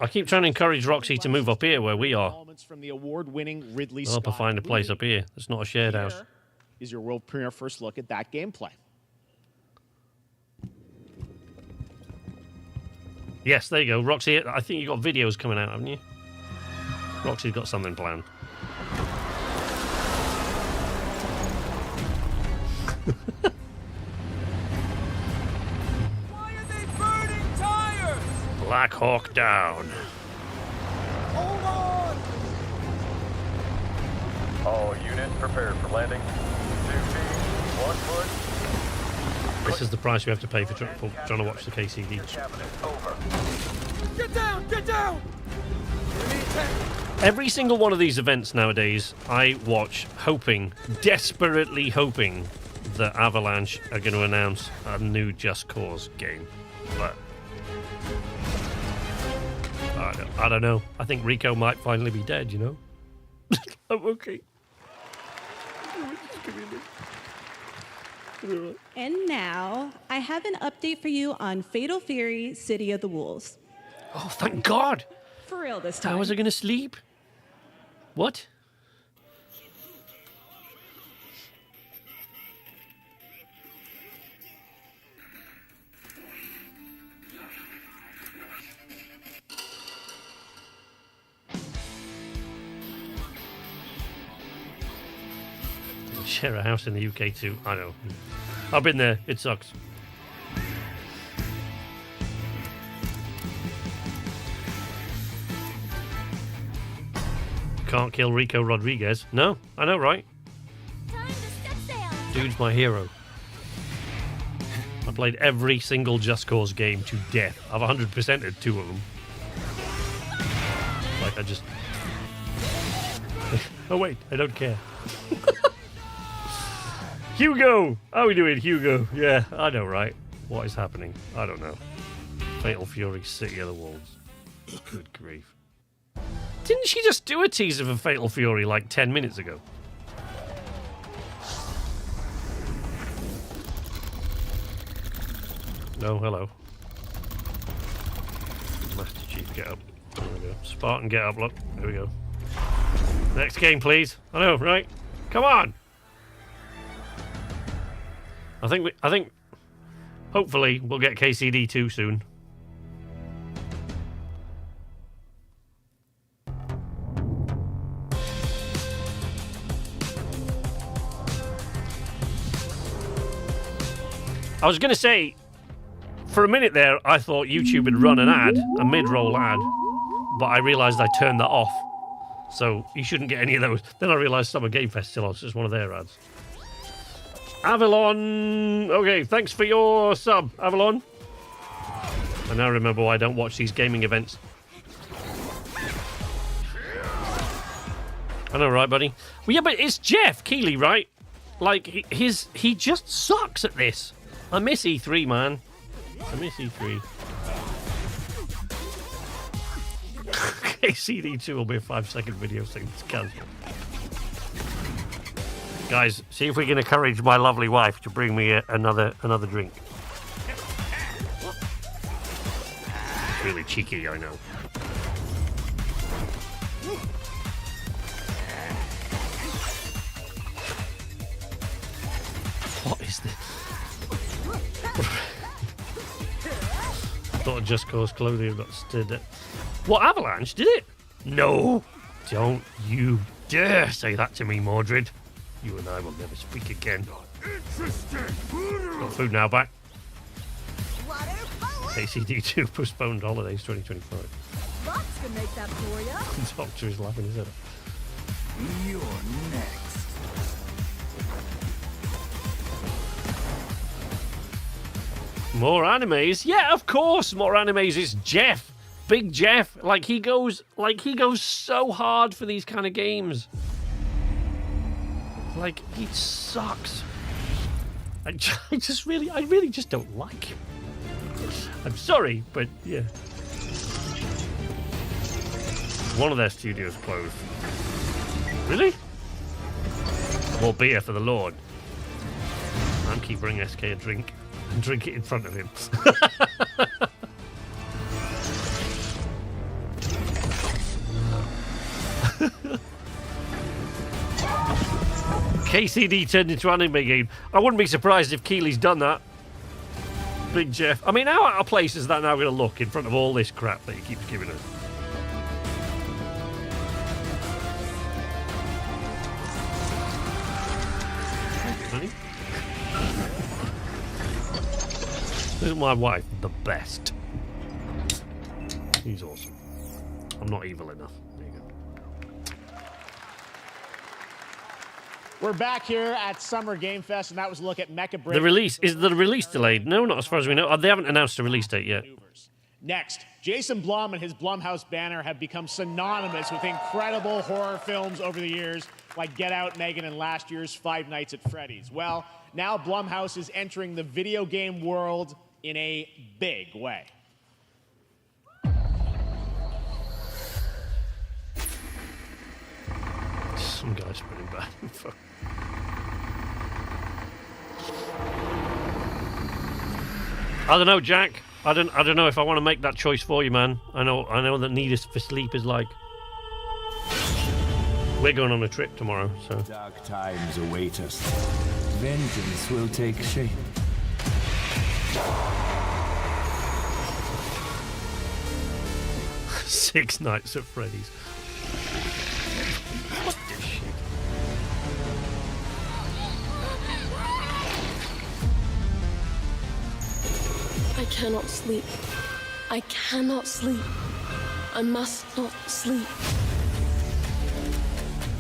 I keep trying to encourage Roxy to move up here where we are. From the award-winning Ridley I'll Scott find a place up here. It's not a shared house. Here is your world premiere first look at that gameplay. Yes, there you go. Roxy, I think you got videos coming out, haven't you? Roxy's got something planned. Why are they burning tires? Black Hawk down. Hold on! All units prepared for landing. 2 feet, 1 foot. This is the price we have to pay for trying to watch the KCD. Get down! Get down! Every single one of these events nowadays, I watch hoping, desperately hoping, that Avalanche are going to announce a new Just Cause game. But I don't know. I think Rico might finally be dead, you know? I'm okay. And now, I have an update for you on Fatal Fury, City of the Wolves. Oh, thank God. For real this time. How was I going to sleep? What? Share a house in the UK too. I know. I've been there. It sucks. Can't kill Rico Rodriguez. No, I know, right? Dude's my hero. I played every single Just Cause game to death. I've 100%ed 2 of them. Like, I just... Oh, wait, I don't care. Hugo! How are we doing, Hugo? Yeah, I know, right? What is happening? I don't know. Fatal Fury, City of the Wolves. Good grief. Didn't she just do a teaser for Fatal Fury like 10 minutes ago? No, hello. Master Chief, get up. There we go. Spartan, get up, look. There we go. Next game, please. I know, right? Come on! I think hopefully we'll get KCD2 soon. I was going to say, for a minute there, I thought YouTube had run an ad, a mid-roll ad, but I realised I turned that off. So you shouldn't get any of those. Then I realised Summer Game Fest still on, so it's one of their ads. Avalon! Okay, thanks for your sub, Avalon. I now remember why I don't watch these gaming events. I know, right, buddy? Well, yeah, but it's Jeff Keighley, right? Like, he just sucks at this. I miss E3, man. I miss E3. KCD2 will be a 5-second video soon. It's cancelled. Guys, see if we can encourage my lovely wife to bring me another drink. It's really cheeky, I know. What is this? I thought Just Cause clothing got stood at. What, Avalanche? Did it? No! Don't you dare say that to me, Mordred. You and I will never speak again. Interesting. Got food now back. KCD2 postponed holidays 2025. Fox can make that for ya. The doctor is laughing his head off. You're next. More animes? Yeah, of course, more animes. It's Jeff. Big Jeff. Like he goes so hard for these kind of games. Like he sucks. I really just don't like him. I'm sorry, but yeah. One of their studios closed. Really? More beer for the Lord. I'm keep bringing SK a drink and drink it in front of him. KCD turned into anime game. I wouldn't be surprised if Keely's done that. Big Jeff. I mean, how out of place is that now going to look in front of all this crap that he keeps giving us? Honey? Isn't my wife the best? She's awesome. I'm not evil enough. There you go. We're back here at Summer Game Fest, and that was a look at Mecha Break. The release is the release delayed? No, not as far as we know. They haven't announced a release date yet. Next, Jason Blum and his Blumhouse banner have become synonymous with incredible horror films over the years, like Get Out, Megan, and last year's Five Nights at Freddy's. Well, now Blumhouse is entering the video game world in a big way. Some guy's pretty bad. I don't know, Jack. I don't know if I want to make that choice for you, man. I know that need for sleep is like. We're going on a trip tomorrow, so. Dark times await us. Vengeance will take shape. 6 Nights at Freddy's. What the shit? I cannot sleep. I cannot sleep. I must not sleep.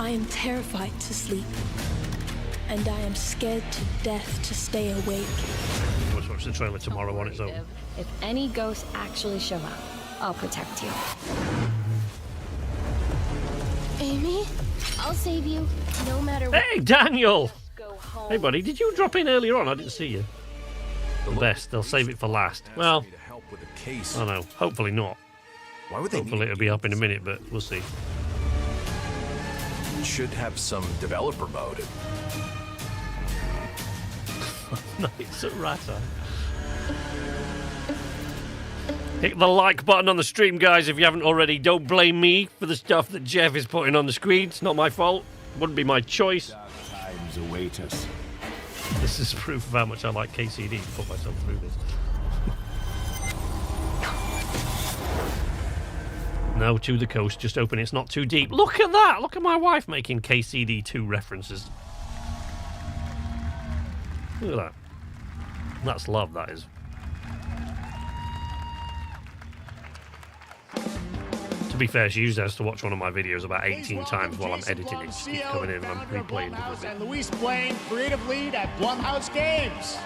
I am terrified to sleep. And I am scared to death to stay awake. Let's watch the trailer tomorrow on its own. If any ghosts actually show up, I'll protect you. Amy? I'll save you, no matter what. Hey, Daniel! Hey, buddy, did you drop in earlier on? I didn't see you. The best. They'll save it for last. Well, I don't know. Hopefully not. Why would they? Hopefully it'll be up in a minute, but we'll see. Should have some developer mode. Nice at Rata. Hit the like button on the stream, guys, if you haven't already. Don't blame me for the stuff that Jeff is putting on the screen. It's not my fault. Wouldn't be my choice. Dark times await us. This is proof of how much I like KCD to put myself through this. No, to the coast. Just open. It's not too deep. Look at that. Look at my wife making KCD2 references. Look at that. That's love, that is. To be fair, she usually has to watch one of my videos about 18 times while I'm editing it. She keeps coming in and I'm replaying it. And Luis Blaine, creative lead at Blumhouse Games.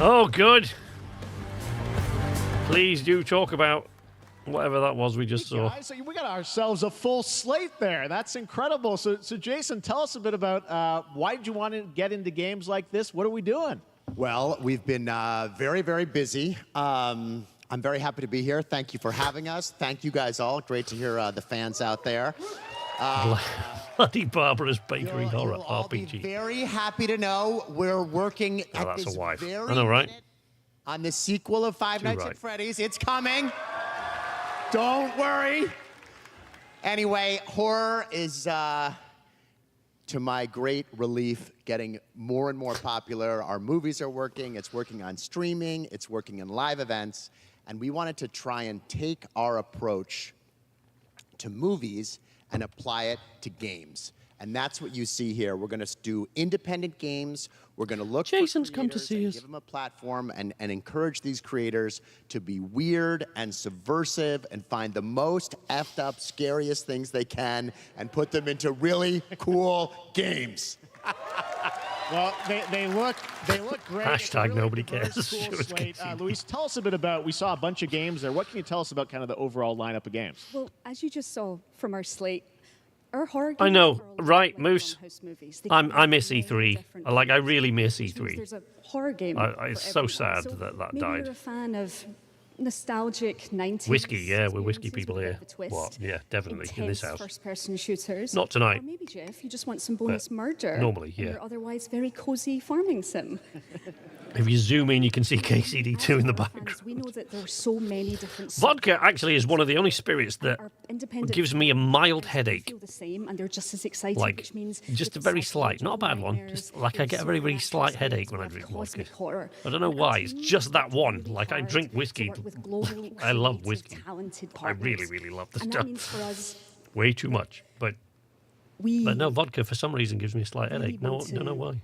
Oh, good. Please do talk about whatever that was we just saw. Guys, we got ourselves a full slate there. That's incredible. So Jason, tell us a bit about why did you want to get into games like this? What are we doing? Well, we've been very, very busy. I'm very happy to be here. Thank you for having us. Thank you guys all. Great to hear the fans out there. Bloody Barbara's Bakery Horror RPG. Very happy to know we're working at that's this a wife. very I know, right? minute on the sequel of Five Nights at Freddy's. It's coming. Don't worry. Anyway, horror is, to my great relief, getting more and more popular. Our movies are working. It's working on streaming. It's working in live events. And we wanted to try and take our approach to movies and apply it to games. And that's what you see here. We're going to do independent games. We're going to look Jason's for come to creators see and us. give them a platform and encourage these creators to be weird and subversive and find the most effed up, scariest things they can and put them into really cool games. Well, they look great. Hashtag Really nobody diverse, cares. cool Sure as slate. KCD2. Luis, tell us a bit about. We saw a bunch of games there. What can you tell us about kind of the overall lineup of games? Well, as you just saw from our slate, our horror games I know, are a lot right, like Moose? Blumhouse movies. They I can be miss really E3. different I things, really miss which means E3. There's a horror game. It's for so everyone. sad So that maybe died. you're a fan of nostalgic 90s. Whiskey, yeah, we're whiskey experiences people with a here. bit of a twist, What? Yeah, definitely in this intense house. first-person shooters. Not tonight. Or maybe, Jeff, you just want some bonus murder. normally, in yeah. your otherwise very cozy farming sim. If you zoom in, you can see KCD2 in the background. We know that there are so many different Vodka actually is one of the only spirits that independent gives me a mild headache. feel the same and they're just as exciting, Like, which means just a very slight, not a bad one. Just like I get a very, very slight headache when I drink vodka. horror. I don't know why. It's just that one. Like I drink whiskey. I love whiskey. Talented I really, partners. really love the And that means stuff. for us, Way too much, but no, vodka for some reason gives me a slight headache. No, want don't know to- why.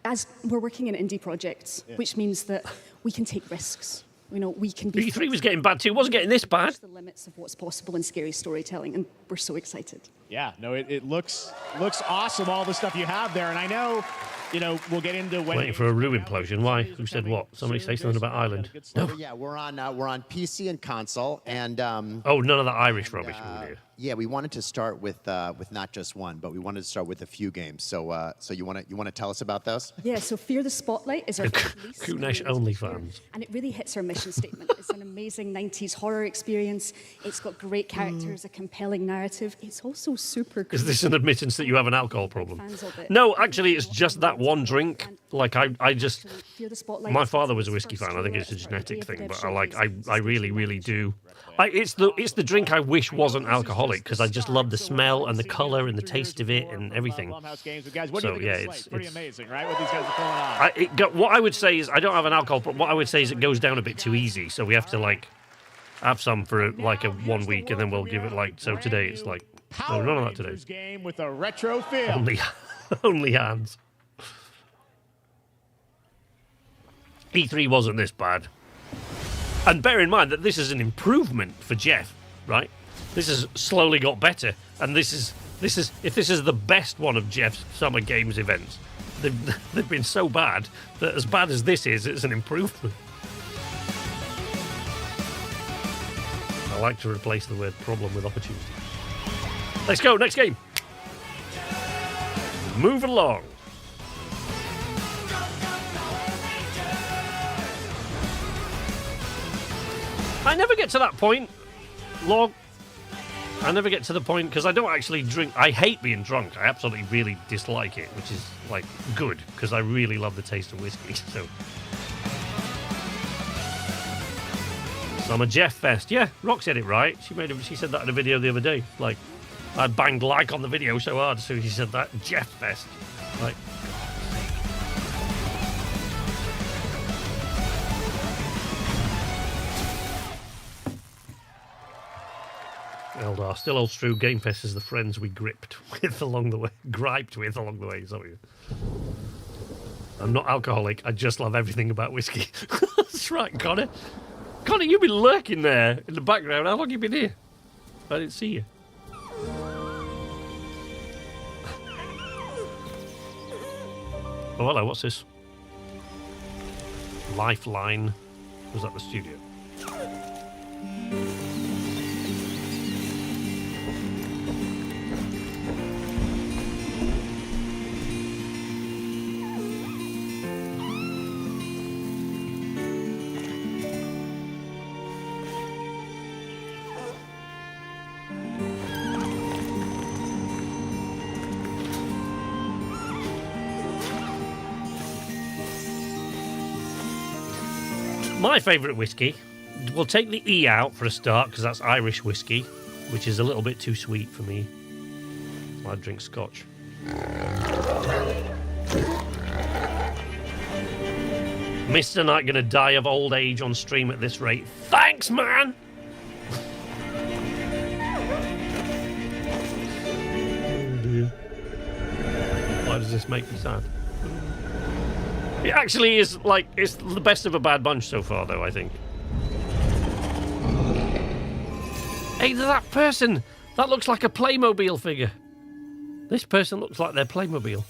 as we're working in indie projects, which means that we can take risks. You know, we can be E3 was getting bad too. It wasn't getting this bad. the limits of what's possible in scary storytelling, and we're so excited. Yeah, no, it looks awesome, all the stuff you have there. And I know, we'll get into when. Waiting for a room implosion. Why? Who said what? Somebody say something about Ireland. No. Yeah, we're on PC and console, and Oh, none of that Irish rubbish we do. yeah, we wanted to start with not just one, but we wanted to start with a few games. So you want to tell us about those? Yeah, so Fear the Spotlight is our release. Kunesh OnlyFans. And it really hits our mission statement. It's an amazing 90s horror experience. It's got great characters, a compelling narrative. It's also super cool. Is this an admittance that you have an alcohol problem? Fans of it. No, actually, it's just that one drink. Like I just, Fear the Spotlight. my father was a whiskey fan. I think it's a genetic thing, but I really, really do. It's the drink I wish wasn't alcoholic because I just love the smell and the color and the taste of it and everything. Blumhouse Games. But guys, what do you So, think yeah, of this slate? it's Pretty amazing, right? What these guys are pulling on. What I would say is I don't have an alcohol problem. What I would say is it goes down a bit too easy, so we have to have some for like a 1 week, and then we'll give it so today it's like no, none of that today. Rangers game with a retro feel. Only hands. E3 wasn't this bad. And bear in mind that this is an improvement for Jeff, right? This has slowly got better, and this is if this is the best one of Jeff's Summer Games events, they've been so bad that as bad as this is, it's an improvement. I like to replace the word problem with opportunity. Let's go, next game. Move along. I never get to that point, Log. I never get to the point because I don't actually drink. I hate being drunk. I absolutely really dislike it, which is good because I really love the taste of whiskey. So I'm a Jeff Fest. Yeah, Rock said it right. She said that in a video the other day. I banged like on the video so hard as soon as she said that. Jeff Fest. Eldar, still holds true. Game Fest is the friends we griped with along the way. Griped with along the way. Is that what you? I'm not alcoholic. I just love everything about whiskey. That's right, Connor. Connor, you've been lurking there in the background. How long have you been here? I didn't see you. Oh, hello. What's this? Lifeline. Was that the studio? My favourite whiskey, we'll take the E out for a start because that's Irish whiskey, which is a little bit too sweet for me. I drink Scotch. Mr. Knight gonna die of old age on stream at this rate. Thanks, man! make me sad. It actually is, like, it's the best of a bad bunch so far, though, I think. Hey, that person! That looks like a Playmobil figure. This person looks like their Playmobil.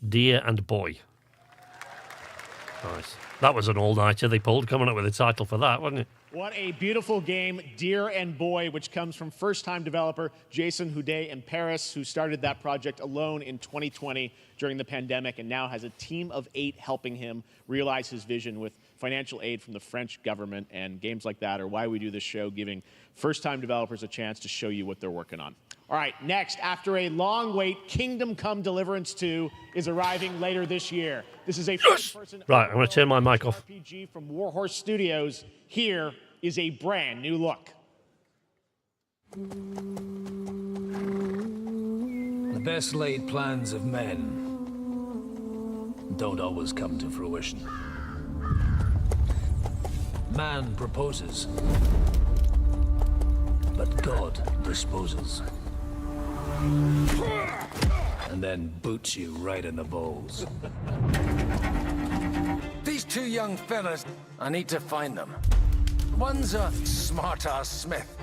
Dear and Boy. Nice. That was an all-nighter they pulled, coming up with a title for that, wasn't it? What a beautiful game, Dear and Boy, which comes from first-time developer Jason Houdet in Paris, who started that project alone in 2020 during the pandemic and now has a team of 8 helping him realize his vision with financial aid from the French government. And games like that are why we do this show, giving first-time developers a chance to show you what they're working on. All right, next, after a long wait, Kingdom Come Deliverance 2 is arriving later this year. This is a first-person Right, I'm going to turn my mic off. RPG from Warhorse Studios. Here is a brand new look. The best laid plans of men don't always come to fruition. Man proposes, but God disposes. And then boots you right in the balls. These 2 young fellas, I need to find them. One's a smart-ass smith,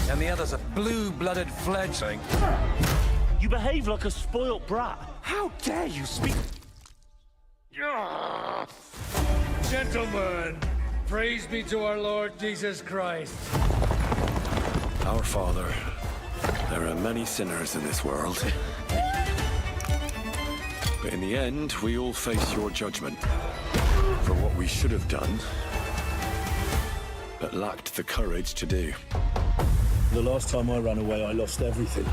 and the other's a blue-blooded fledgling. You behave like a spoilt brat. How dare you speak? Gentlemen, praise be to our Lord Jesus Christ. Our Father, there are many sinners in this world. But in the end, we all face your judgment for what we should have done, but lacked the courage to do. The last time I ran away, I lost everything.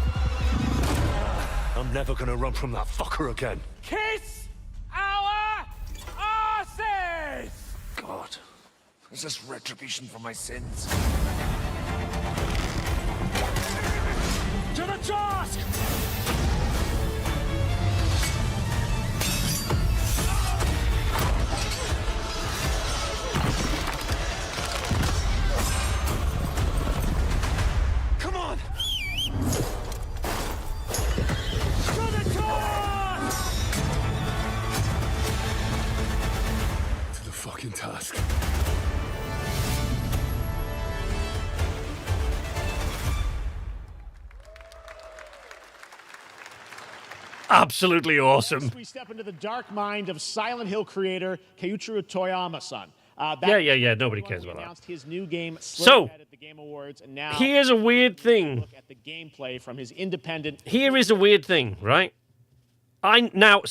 I'm never gonna run from that fucker again. Kiss our asses! God, is this retribution for my sins? To the task! Come on! To the task! To the fucking task. Absolutely awesome. Next, we step into the dark mind of Silent Hill creator Keiichiro Toyama-san. Yeah. Nobody cares about announced his new game So, at the Game Awards, and now here's a weird thing. Look at the gameplay from his independent. Here is a weird thing, right? Now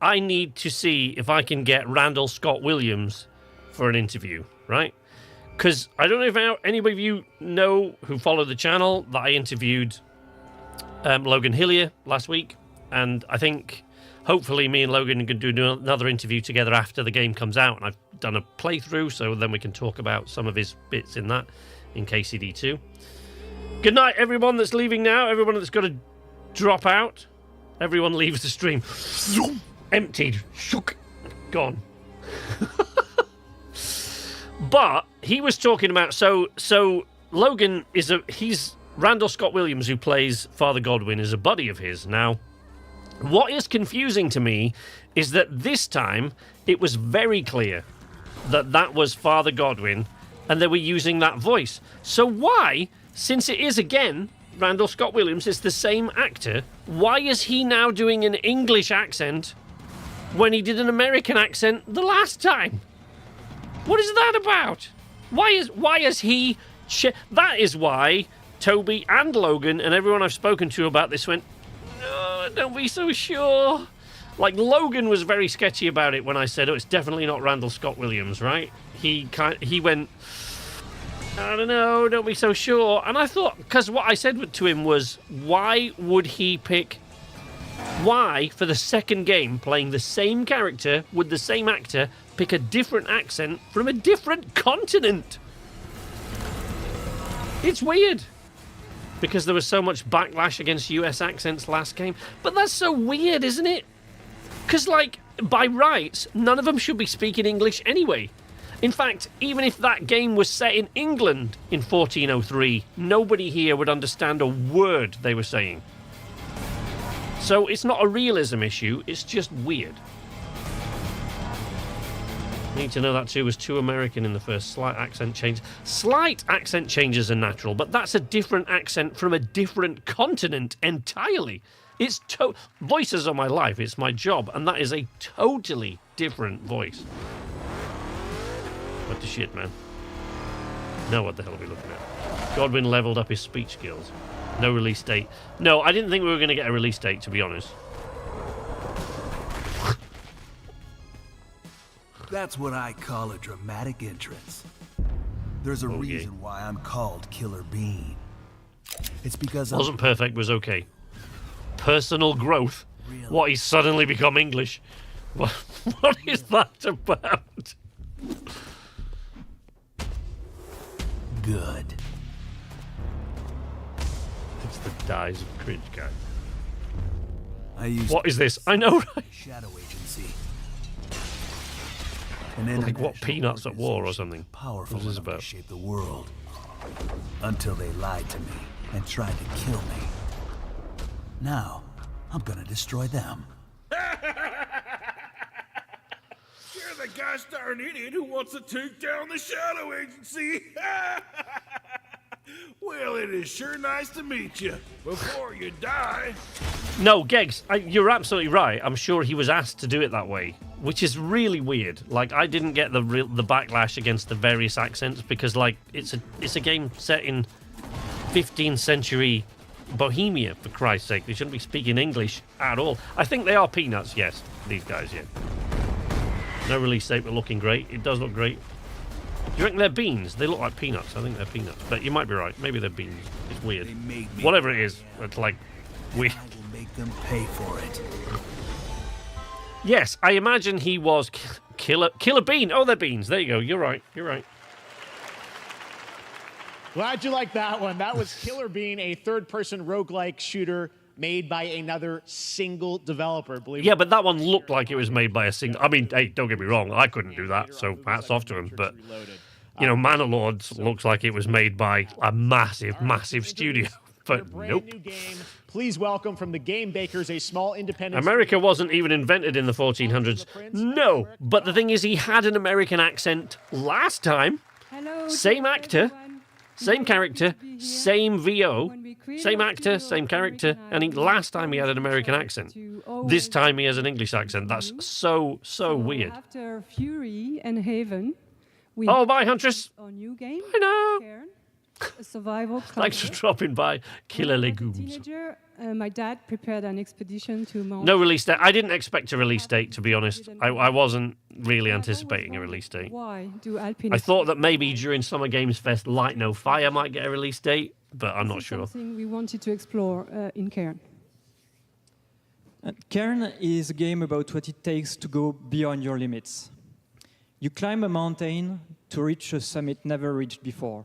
I need to see if I can get Randall Scott Williams for an interview, right? Because I don't know if anybody of you know who follow the channel that I interviewed Logan Hillier last week. And I think, hopefully, me and Logan can do another interview together after the game comes out. And I've done a playthrough, so then we can talk about some of his bits in that, in KCD2. Good night, everyone that's leaving now. Everyone that's got to drop out. Everyone leaves the stream. Emptied. Shook. Gone. But he was talking about... So Logan is he's Randall Scott Williams, who plays Father Godwin, is a buddy of his. Now... what is confusing to me is that this time it was very clear that that was Father Godwin and they were using that voice. So why, since it is again Randall Scott Williams, it's the same actor, why is he now doing an English accent when he did an American accent the last time? What is that about? Why is he... that is why Toby and Logan and everyone I've spoken to about this went, don't be so sure. Like, Logan was very sketchy about it when I said, it's definitely not Randall Scott Williams, right? He went, I don't know, don't be so sure. And I thought, because what I said to him was, why would he pick... why, for the second game, playing the same character with the same actor, pick a different accent from a different continent? It's weird. Because there was so much backlash against US accents last game. But that's so weird, isn't it? Because, like, by rights, none of them should be speaking English anyway. In fact, even if that game was set in England in 1403, nobody here would understand a word they were saying. So it's not a realism issue, it's just weird. Need to know that too was too American in the first. Slight accent change. Slight accent changes are natural, but that's a different accent from a different continent entirely. It's voices are my life, it's my job, and that is a totally different voice. What the shit, man? Now what the hell are we looking at? Godwin leveled up his speech skills. No release date. No, I didn't think we were going to get a release date, to be honest. That's what I call a dramatic entrance. There's a reason why I'm called Killer Bean. It's because Wasn't perfect, was okay. Personal growth. Really? What, he's suddenly become English? What is that about? Good. It's the dies of cringe guy. I what is this? I know, right? Shadow agency. Like what, Peanuts at War or something? Powerful what is this about? To shape the world. Until they lied to me and tried to kill me. Now, I'm gonna destroy them. You're the gosh darn idiot who wants to take down the Shadow Agency. Well, it is sure nice to meet you. Before you die. No, Geggs, you're absolutely right. I'm sure he was asked to do it that way, which is really weird. Like, I didn't get the backlash against the various accents because, like, it's a game set in 15th century Bohemia, for Christ's sake. They shouldn't be speaking English at all. I think they are Peanuts, yes. These guys, yeah. No release date, but looking great. It does look great. Do you reckon they're beans? They look like peanuts. I think they're peanuts. But you might be right. Maybe they're beans. It's weird. Whatever it is, it's like weird. I will make them pay for it. Yes, I imagine he was Killer Bean. Oh, they're beans. There you go. You're right. You're right. Glad you like that one. That was Killer Bean, a third-person roguelike shooter made by another single developer. Yeah, but that one looked like it was made by a single... I mean, hey, don't get me wrong. I couldn't do that, so hats off to him. But, you know, Manor Lords looks like it was made by a massive, massive studio. But nope. New game. Please welcome from the Game Bakers, a small independent... America wasn't even invented in the 1400s. No, but the thing is, he had an American accent last time. Same actor. Same character, same VO, same actor, same character, and last time he had an American accent. This time he has an English accent. That's so weird. After Fury and Haven, we bye, Huntress. A new game. I know. Cairn, a survival. Thanks for dropping by, Killer Legumes. Teenager, my dad prepared an expedition to Mount. No release date. I didn't expect a release date, to be honest. I wasn't really anticipating a release date. Why do alpinists? I thought that maybe during Summer Games Fest, Light No Fire might get a release date, but I'm not sure. Something we wanted to explore in Cairn. Cairn is a game about what it takes to go beyond your limits. You climb a mountain to reach a summit never reached before.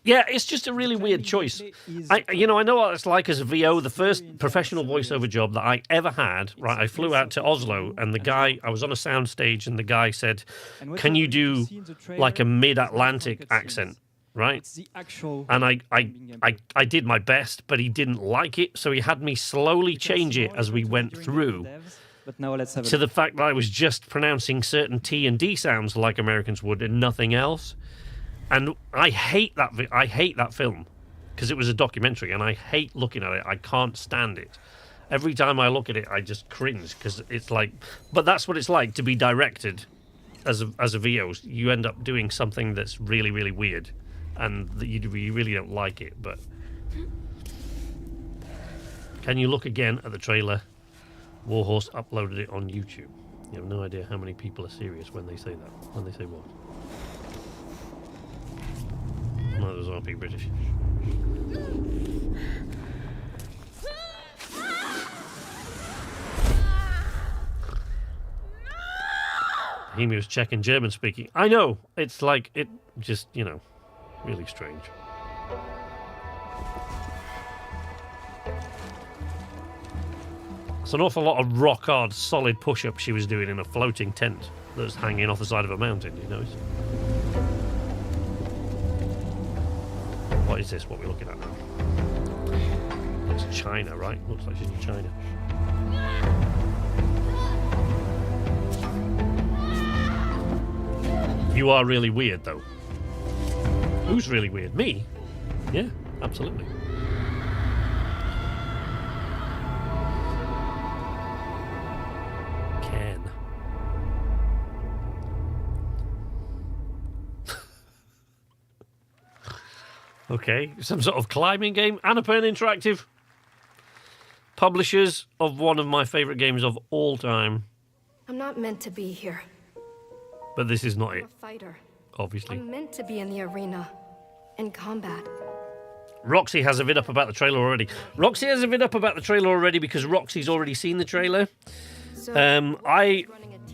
Yeah, it's just a really weird choice. I know what it's like as a VO. The first professional voiceover job that I ever had, right, I flew out to Oslo, and the guy, I was on a soundstage, and the guy said, can you do like a mid-Atlantic accent, right? And I did my best, but he didn't like it, so he had me slowly change it as we went through. But now let's have to the fact that I was just pronouncing certain T and D sounds like Americans would and nothing else. And I hate that film because it was a documentary, and I hate looking at it. I can't stand it. Every time I look at it, I just cringe because it's like. But that's what it's like to be directed as a VO. You end up doing something that's really, really weird, and you really don't like it. But can you look again at the trailer? Warhorse uploaded it on YouTube. You have no idea how many people are serious when they say that. When they say what? No, those aren't being British. He was Czech and German speaking. I know. It's like, it just, really strange. It's an awful lot of rock hard, solid push-ups she was doing in a floating tent that was hanging off the side of a mountain, What is this, what we're looking at now? It's China, right? Looks like she's in China. You are really weird, though. Who's really weird? Me? Yeah, absolutely. Ken. Okay, some sort of climbing game. Annapurna Interactive. Publishers of one of my favourite games of all time. I'm not meant to be here. But this is not I'm it, a fighter. obviously. I'm meant to be in the arena, in combat. Roxy has a vid up about the trailer already. Roxy has a vid up about the trailer already because Roxy's already seen the trailer. I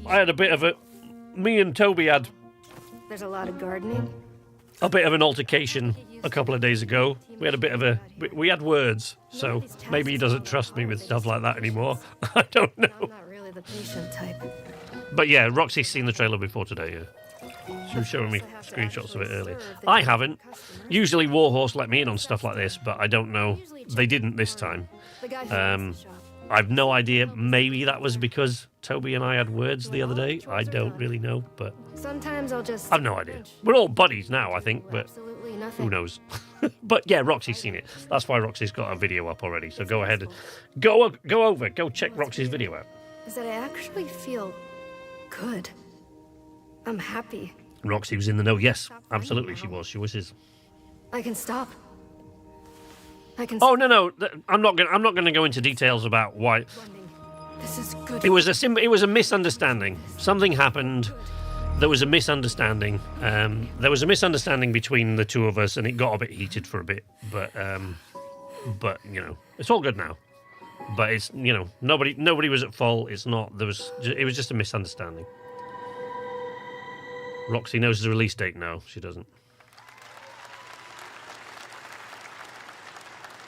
had a bit of a... Me and Toby had There's a lot of gardening. a bit of an altercation a couple of days ago. We had a bit of a... We had words, so maybe he doesn't trust me with stuff like that anymore. I don't know. I'm not really the patient type. But yeah, Roxy's seen the trailer before today, yeah. She was showing me screenshots of it earlier. I haven't. Usually Warhorse let me in on stuff like this, but I don't know. They didn't this time. I've no idea. Maybe that was because Toby and I had words the other day. I don't really know, but Sometimes I'll just... I've no idea. We're all buddies now, I think, but who knows? But yeah, Roxy's seen it. That's why Roxy's got a video up already. So go ahead and go check Roxy's video out. Is that I actually feel good. I'm happy. Roxy was in the know. Yes, absolutely, she was. She was his. I can stop. I can. Oh no, I'm not going to go into details about why. This is good. It was a misunderstanding. Something happened. There was a misunderstanding. There was a misunderstanding between the two of us, and it got a bit heated for a bit. But you know, it's all good now. But it's, you know, nobody was at fault. It's not. It was just a misunderstanding. Roxy knows the release date. No, she doesn't.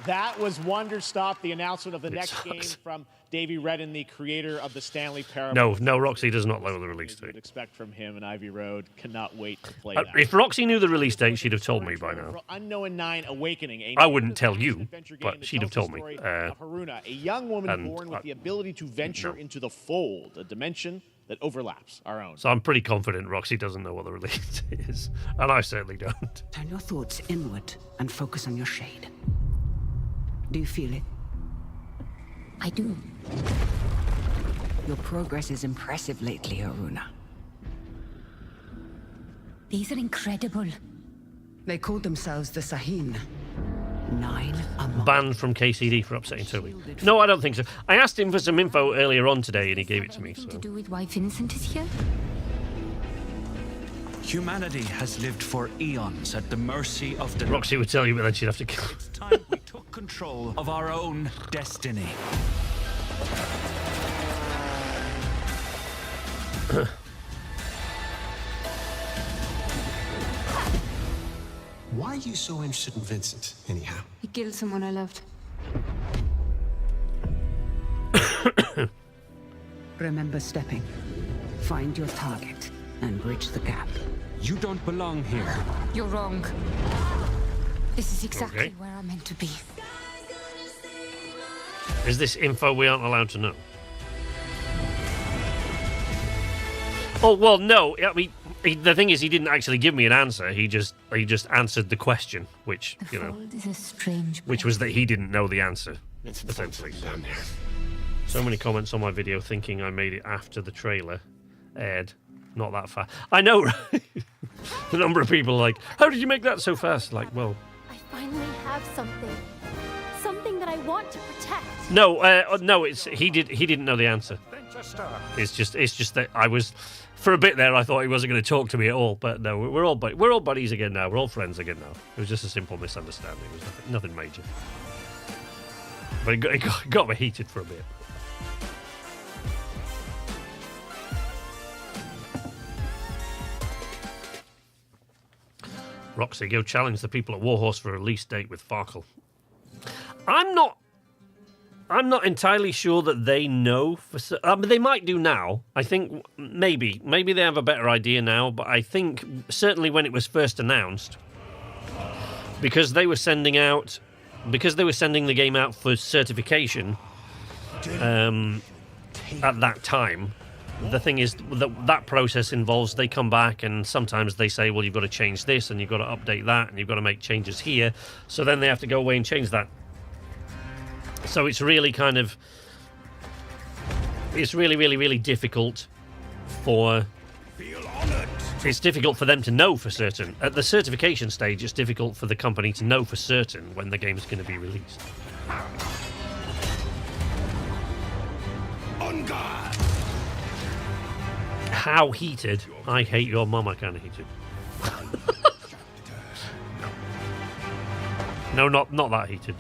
That was Wonderstop, the announcement of the next game from Davey Redden, the creator of the Stanley Parable. No, Roxy does not know the release date. You'd expect from him and Ivy Road. Cannot wait to play that. If Roxy knew the release date, she'd have told me by now. Unknown 9 Awakening. I wouldn't tell you, but she'd have told me. Haruna, a young woman born with the ability to venture into the fold, a dimension that overlaps our own. So I'm pretty confident Roxy doesn't know what the release is, and I certainly don't. Turn your thoughts inward and focus on your shade. Do you feel it? I do. Your progress is impressive lately, Haruna. These are incredible. They call themselves the Sahin. 9 among... Banned from KCD for upsetting Toby. No, I don't think so. I asked him for some info earlier on today, and he gave it to me. So. To do with why Vincent is here? Humanity has lived for eons at the mercy of the... Roxy would tell you, but then she'd have to kill. It's time we took control of our own destiny. Why are you so interested in Vincent, anyhow? He killed someone I loved. Remember stepping. Find your target and bridge the gap. You don't belong here. You're wrong. This is exactly where I'm meant to be. Is this info we aren't allowed to know? Oh, well, no. I mean, the thing is, he didn't actually give me an answer. He just answered the question, which, you know, is a strange which was that he didn't know the answer, essentially. So many comments on my video thinking I made it after the trailer aired. Not that fast. I know, right? The number of people like, how did you make that so fast? Like, well... I finally have something. Something that I want to protect. No, no, he didn't know the answer. It's just that I was... For a bit there, I thought he wasn't going to talk to me at all, but no, we're all buddies again now. We're all friends again now. It was just a simple misunderstanding. It was nothing major. But it got me heated for a bit. Roxy, go challenge the people at Warhorse for a release date with Farkle. I'm not entirely sure that they know. They might do now. I think maybe they have a better idea now. But I think certainly when it was first announced, because they were sending out because they were sending the game out for certification at that time. The thing is that process involves they come back and sometimes they say, well, you've got to change this and you've got to update that and you've got to make changes here. So then they have to go away and change that. So it's really kind of... It's really, really, really difficult for... It's difficult for them to know for certain. At the certification stage, it's difficult for the company to know for certain when the game's going to be released. On guard! How heated? I hate your mama kind of heated. No, not that heated.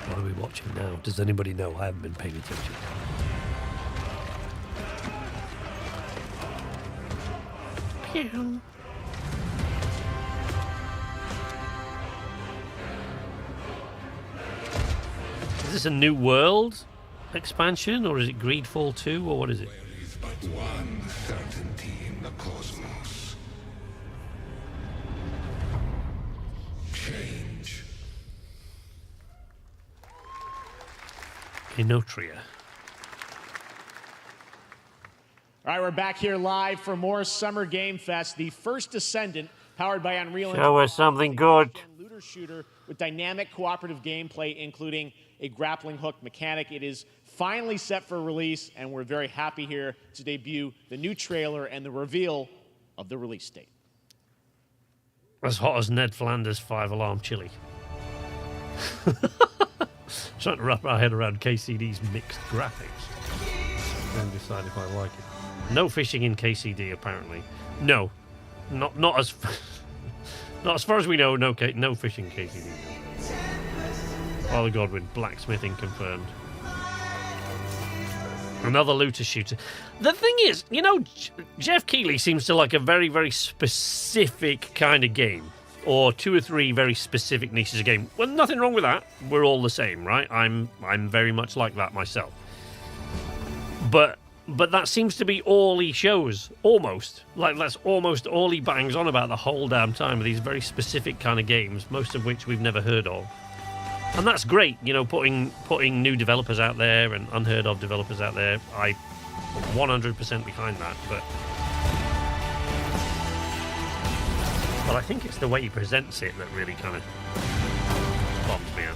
What are we watching now? Does anybody know? I haven't been paying attention. Pew. Is this a new world expansion, or is it Greedfall 2, or what is it? There is but one certainty in the cosmos. Change. Inotria. All right, we're back here live for more Summer Game Fest. The First Descendant, powered by Unreal Engine. Show us something good. Looter shooter with dynamic cooperative gameplay, including a grappling hook mechanic. It is finally set for release, and we're very happy here to debut the new trailer and the reveal of the release date. As hot as Ned Flanders' 5-alarm chili. Trying to wrap my head around KCD's mixed graphics and decide if I like it. No fishing in KCD, apparently. No, not as not as far as we know. No fishing in KCD. Father Godwin, blacksmithing confirmed. Another looter shooter. The thing is, you know, Jeff Keighley seems to like a very, very specific kind of game. Or 2 or 3 very specific niches of game. Well, nothing wrong with that. We're all the same, right? I'm very much like that myself. But that seems to be all he shows, almost. Like, that's almost all he bangs on about the whole damn time, with these very specific kind of games, most of which we've never heard of. And that's great, you know, putting new developers out there and unheard of developers out there. I 100% behind that, but I think it's the way he presents it that really kind of bombs me out.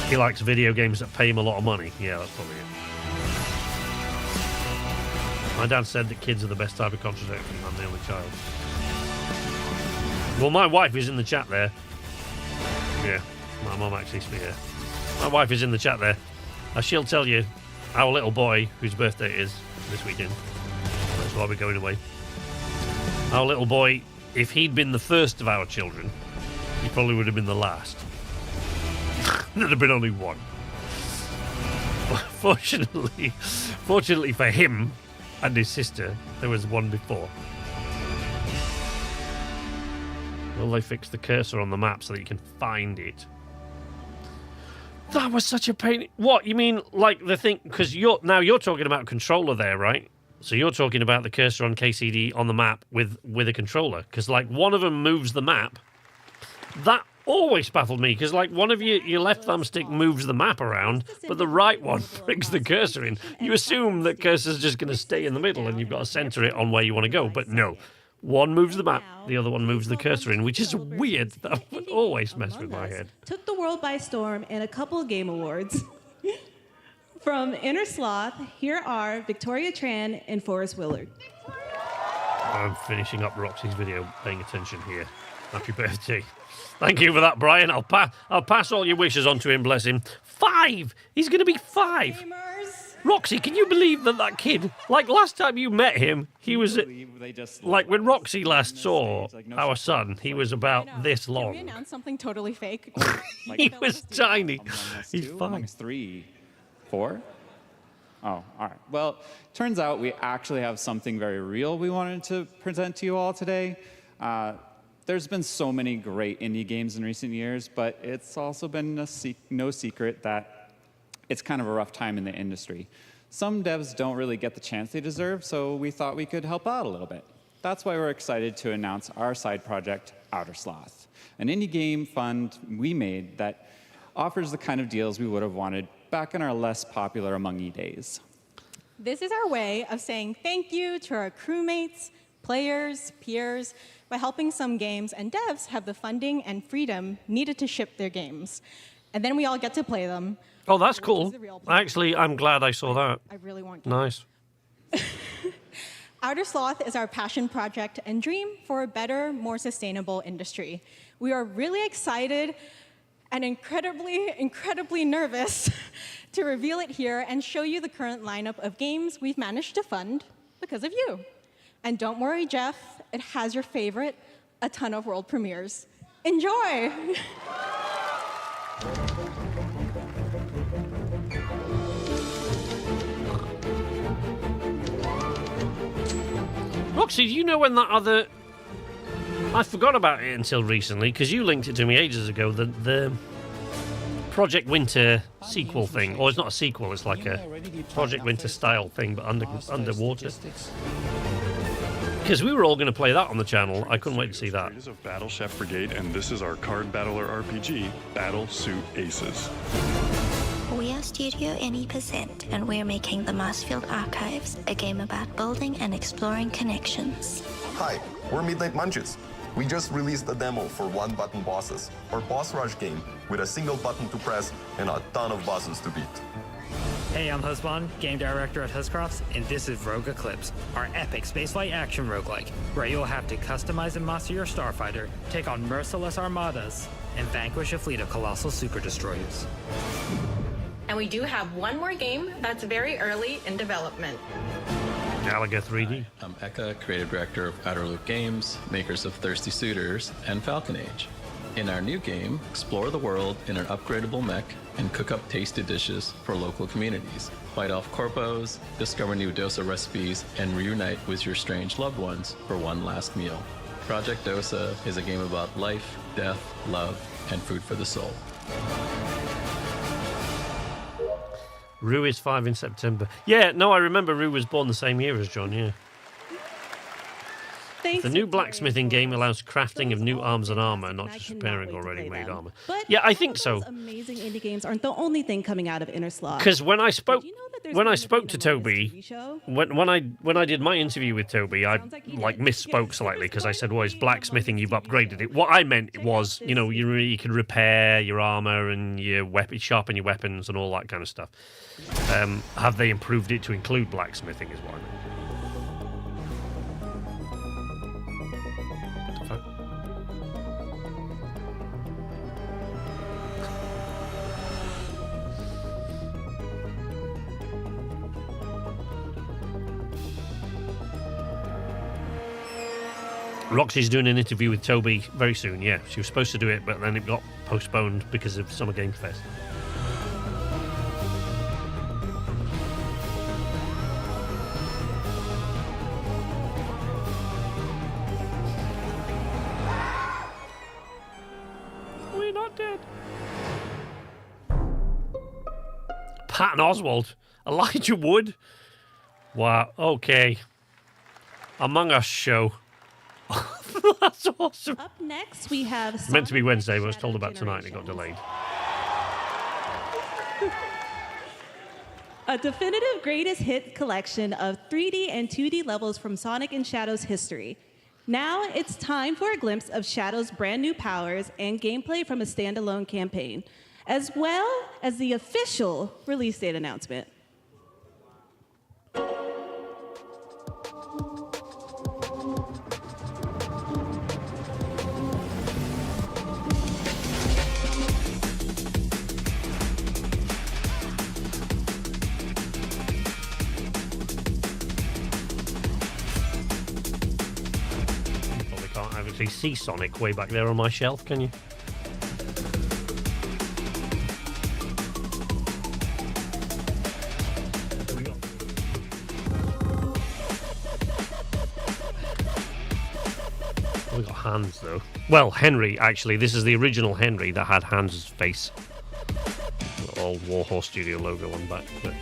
He likes video games that pay him a lot of money. Yeah, that's probably it. My dad said that kids are the best type of contraception. I'm the only child. Well, my wife is in the chat there. Yeah, my mum actually speaks here. My wife is in the chat there. She'll tell you our little boy, whose birthday it is this weekend. That's why we're going away. Our little boy, if he'd been the first of our children, he probably would have been the last. There'd have been only one. But fortunately for him and his sister, there was one before. Well, they fixed the cursor on the map so that you can find it. That was such a pain. What, you mean like the thing? Because you're talking about controller there, right? So you're talking about the cursor on KCD on the map with a controller. Because like one of them moves the map. That always baffled me, because like one of your left thumbstick moves the map around, but the right one brings the cursor in. You assume that cursor's just going to stay in the middle and you've got to center it on where you want to go, but no. One moves the map, the other one moves the cursor in, which is weird. That would always mess with my head. Took the world by storm in a couple of game awards. From OuterSloth, here are Victoria Tran and Forrest Willard. I'm finishing up Roxy's video, paying attention here. Happy birthday. Thank you for that, Brian. I'll pass all your wishes on to him, bless him. 5! He's going to be 5! Gamers. Roxy, can you believe that kid, like last time you met him, he was, like when Roxy last saw our son, he was about this long. Can we announce something totally fake? He was tiny. He's 5. 3, 4. Oh, all right. Well, turns out we actually have something very real we wanted to present to you all today. There's been so many great indie games in recent years, but it's also been no secret that it's kind of a rough time in the industry. Some devs don't really get the chance they deserve, so we thought we could help out a little bit. That's why we're excited to announce our side project, OuterSloth, an indie game fund we made that offers the kind of deals we would have wanted back in our less popular Among E days. This is our way of saying thank you to our crewmates, players, peers, by helping some games and devs have the funding and freedom needed to ship their games. And then we all get to play them. Oh, that's cool. Actually, I'm glad I saw that. I really want Nice. OuterSloth is our passion project and dream for a better, more sustainable industry. We are really excited and incredibly nervous to reveal it here and show you the current lineup of games we've managed to fund because of you. And don't worry, Jeff, it has your favorite, a ton of world premieres. Enjoy! Roxy, do you know when that other... I forgot about it until recently, because you linked it to me ages ago, the Project Winter sequel thing. Or it's not a sequel, it's like a Project Winter style thing, but underwater. Because we were all going to play that on the channel. I couldn't wait to see that. Of Battle Chef Brigade, and this is our card battler RPG, Battle Suit Aces. We are Studio Any%, and we're making the Marsfield Archives, a game about building and exploring connections. Hi, we're Midnight Munches. We just released a demo for one-button bosses, or boss rush game, with a single button to press and a ton of bosses to beat. Hey, I'm Husband, game director at Huscrofts, and this is Rogue Eclipse, our epic spaceflight action roguelike, where you'll have to customize and master your starfighter, take on merciless armadas, and vanquish a fleet of colossal super destroyers. And we do have one more game that's very early in development. Galaga 3D. I'm Eka, creative director of Outerloop Games, makers of Thirsty Suitors and Falcon Age. In our new game, explore the world in an upgradable mech and cook up tasty dishes for local communities. Fight off corpos, discover new dosa recipes, and reunite with your strange loved ones for one last meal. Project Dosa is a game about life, death, love, and food for the soul. Rue is 5 in September. Yeah, no, I remember Rue was born the same year as John, yeah. The new blacksmithing game allows crafting of new arms and armor, not just repairing already made armor. Yeah, I think so. Amazing indie games aren't the only thing coming out of InnerSloth. Because when I spoke to Toby, when I did my interview with Toby, I like misspoke slightly because I said, "Well, it's blacksmithing. You've upgraded it." What I meant was, you know, you can repair your armor and your weapon, sharpen your weapons, and all that kind of stuff. Have they improved it to include blacksmithing? Is what I meant. Roxy's doing an interview with Toby very soon, yeah. She was supposed to do it, but then it got postponed because of Summer Game Fest. We're not dead. Patton Oswalt. Elijah Wood. Wow, okay. Among Us show. That's awesome. Up next, we have... Meant to be Wednesday, but I was told about tonight and it got delayed. A definitive greatest hit collection of 3D and 2D levels from Sonic and Shadow's history. Now it's time for a glimpse of Shadow's brand new powers and gameplay from a standalone campaign, as well as the official release date announcement. See Sonic way back there on my shelf, can you? hands, though. Well, Henry, actually. This is the original Henry that had Hans' face. The old Warhorse Studio logo on back. But...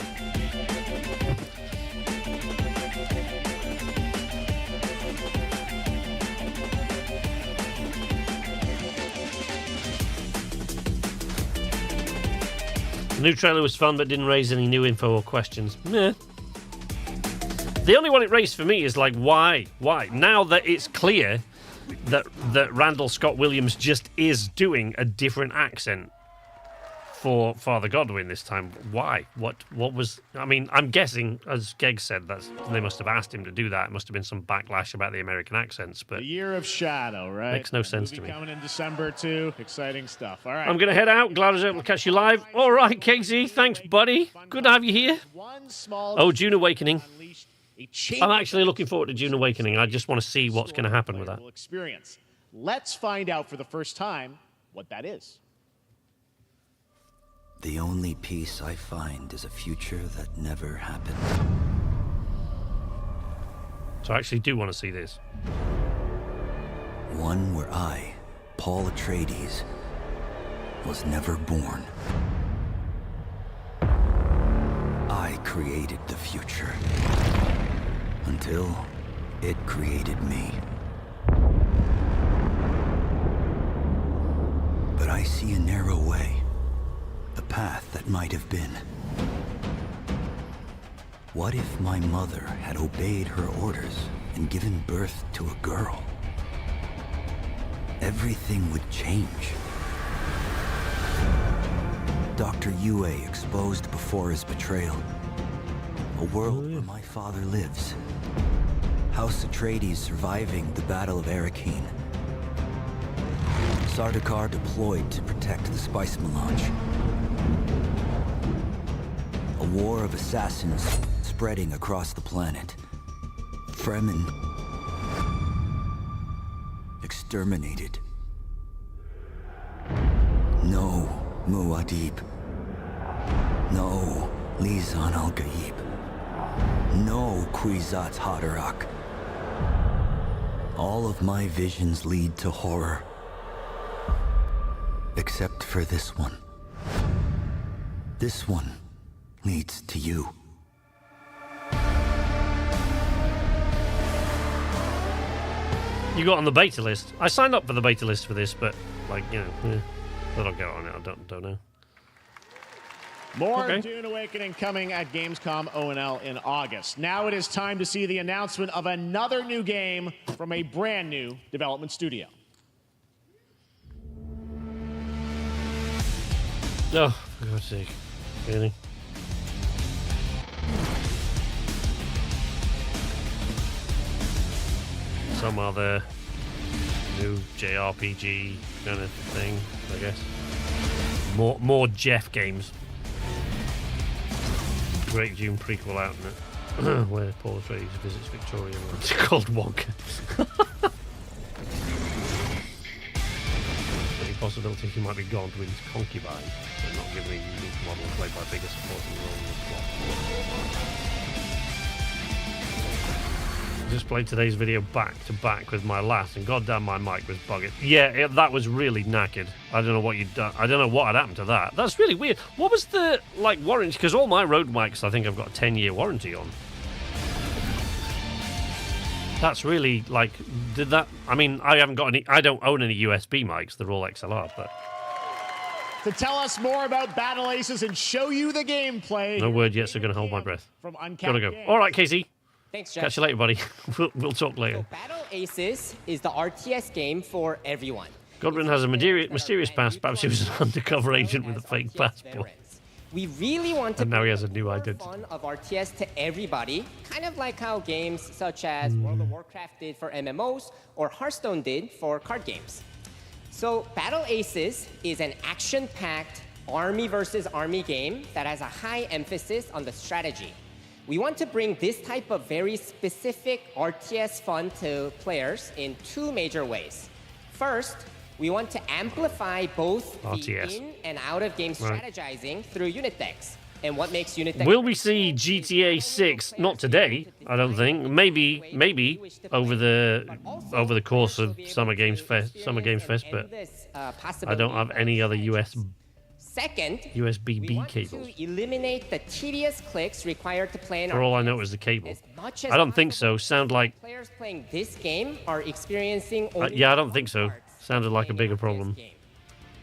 The new trailer was fun, but didn't raise any new info or questions. Meh. The only one it raised for me is like, why? Why? Now that it's clear that Randall Scott Williams just is doing a different accent for Father Godwin this time. Why? What was... I mean, I'm guessing, as Geg said, they must have asked him to do that. It must have been some backlash about the American accents, but... The Year of Shadow, right? Makes no sense to me. Coming in December, too. Exciting stuff. All right. I'm going to head out. Glad I was able to catch you live. All right, KZ. Thanks, buddy. Good to have you here. Oh, Dune Awakening. I'm actually looking forward to Dune Awakening. I just want to see what's going to happen with that. Experience. Let's find out for the first time what that is. The only peace I find is a future that never happened. So I actually do want to see this. One where I, Paul Atreides, was never born. I created the future. Until it created me. But I see a narrow way. A path that might have been. What if my mother had obeyed her orders and given birth to a girl? Everything would change. Dr. Yue exposed before his betrayal. A world where my father lives. House Atreides surviving the Battle of Arrakeen. Sardaukar deployed to protect the spice melange. A war of assassins spreading across the planet. Fremen exterminated. No Muad'Dib. No Lisan al-Gaib. No Kwisatz Haderach. All of my visions lead to horror. Except for this one. This one leads to you. You got on the beta list. I signed up for the beta list for this, but, like, you know, I don't get on it. I don't know. More Dune Awakening coming at Gamescom O&L in August. Now it is time to see the announcement of another new game from a brand new development studio. Oh, for God's sake. Really? Some other new JRPG kind of thing, I guess. More Jeff games. Great Dune prequel out in it, where Paul Atreides visits Victoria. It's called Wonka. Any possibility he might be gone with his concubine, but not given a unique model played by bigger supporting role in the plot. Just played today's video back to back with my last, and goddamn, my mic was bugging. Yeah, that was really knackered. I don't know what you'd done. I don't know what had happened to that. That's really weird. What was the warranty? Because all my Rode mics, I think I've got a 10-year warranty on. That's really did that? I mean, I haven't got any. I don't own any USB mics. They're all XLR, but. To tell us more about Battle Aces and show you the gameplay. No word yet, so I'm gonna hold my breath. From Gotta go. All right, Casey. Thanks, Jeff. Catch you later, buddy. We'll talk later. So Battle Aces is the RTS game for everyone. Godwin has a mysterious past. Perhaps he was an undercover agent with a fake passport. We really want to and now he has a new identity. Fun of RTS to everybody, kind of like how games such as World of Warcraft did for MMOs or Hearthstone did for card games. So Battle Aces is an action-packed army versus army game that has a high emphasis on the strategy. We want to bring this type of very specific RTS fun to players in two major ways. First, we want to amplify both the in and out of game strategizing through unit decks. and what makes Unitech... Will we see GTA 6? Not today, I don't think. Maybe over the course of Summer Games Fest, but I don't have any other USB-B cables. To eliminate the tedious clicks required to play in For all I know, it was the cable. I don't think so. Sound like players playing this game are experiencing only yeah, I don't think so. Sounded like a bigger problem.